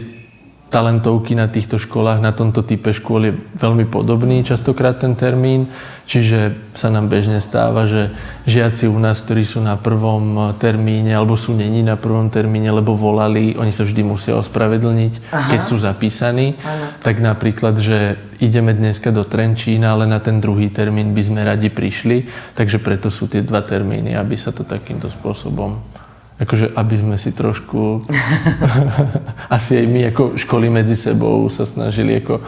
talentovky na týchto školách, na tomto type škôl je veľmi podobný častokrát ten termín, čiže sa nám bežne stáva, že žiaci u nás, ktorí sú na prvom termíne alebo sú neni na prvom termíne, lebo volali, oni sa vždy musia ospravedlniť, keď sú zapísaní. Tak napríklad, že ideme dneska do Trenčína, ale na ten druhý termín by sme radi prišli, takže preto sú tie 2 termíny, aby sa to takýmto spôsobom akože, aby sme si trošku asi aj my ako školy medzi sebou sa snažili ako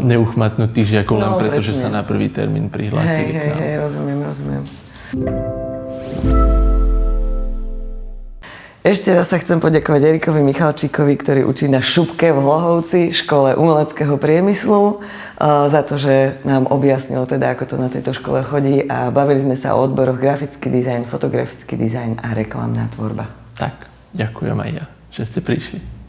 neuchmatnúť tých žiakov len preto, že sa na prvý termín prihlásili. Hej, rozumiem. Ešte raz sa chcem poďakovať Erikovi Michalčíkovi, ktorý učí na Šupke v Hlohovci, škole umeleckého priemyslu, za to, že nám objasnil teda, ako to na tejto škole chodí a bavili sme sa o odboroch grafický dizajn, fotografický dizajn a reklamná tvorba. Tak, ďakujem aj ja, že ste prišli.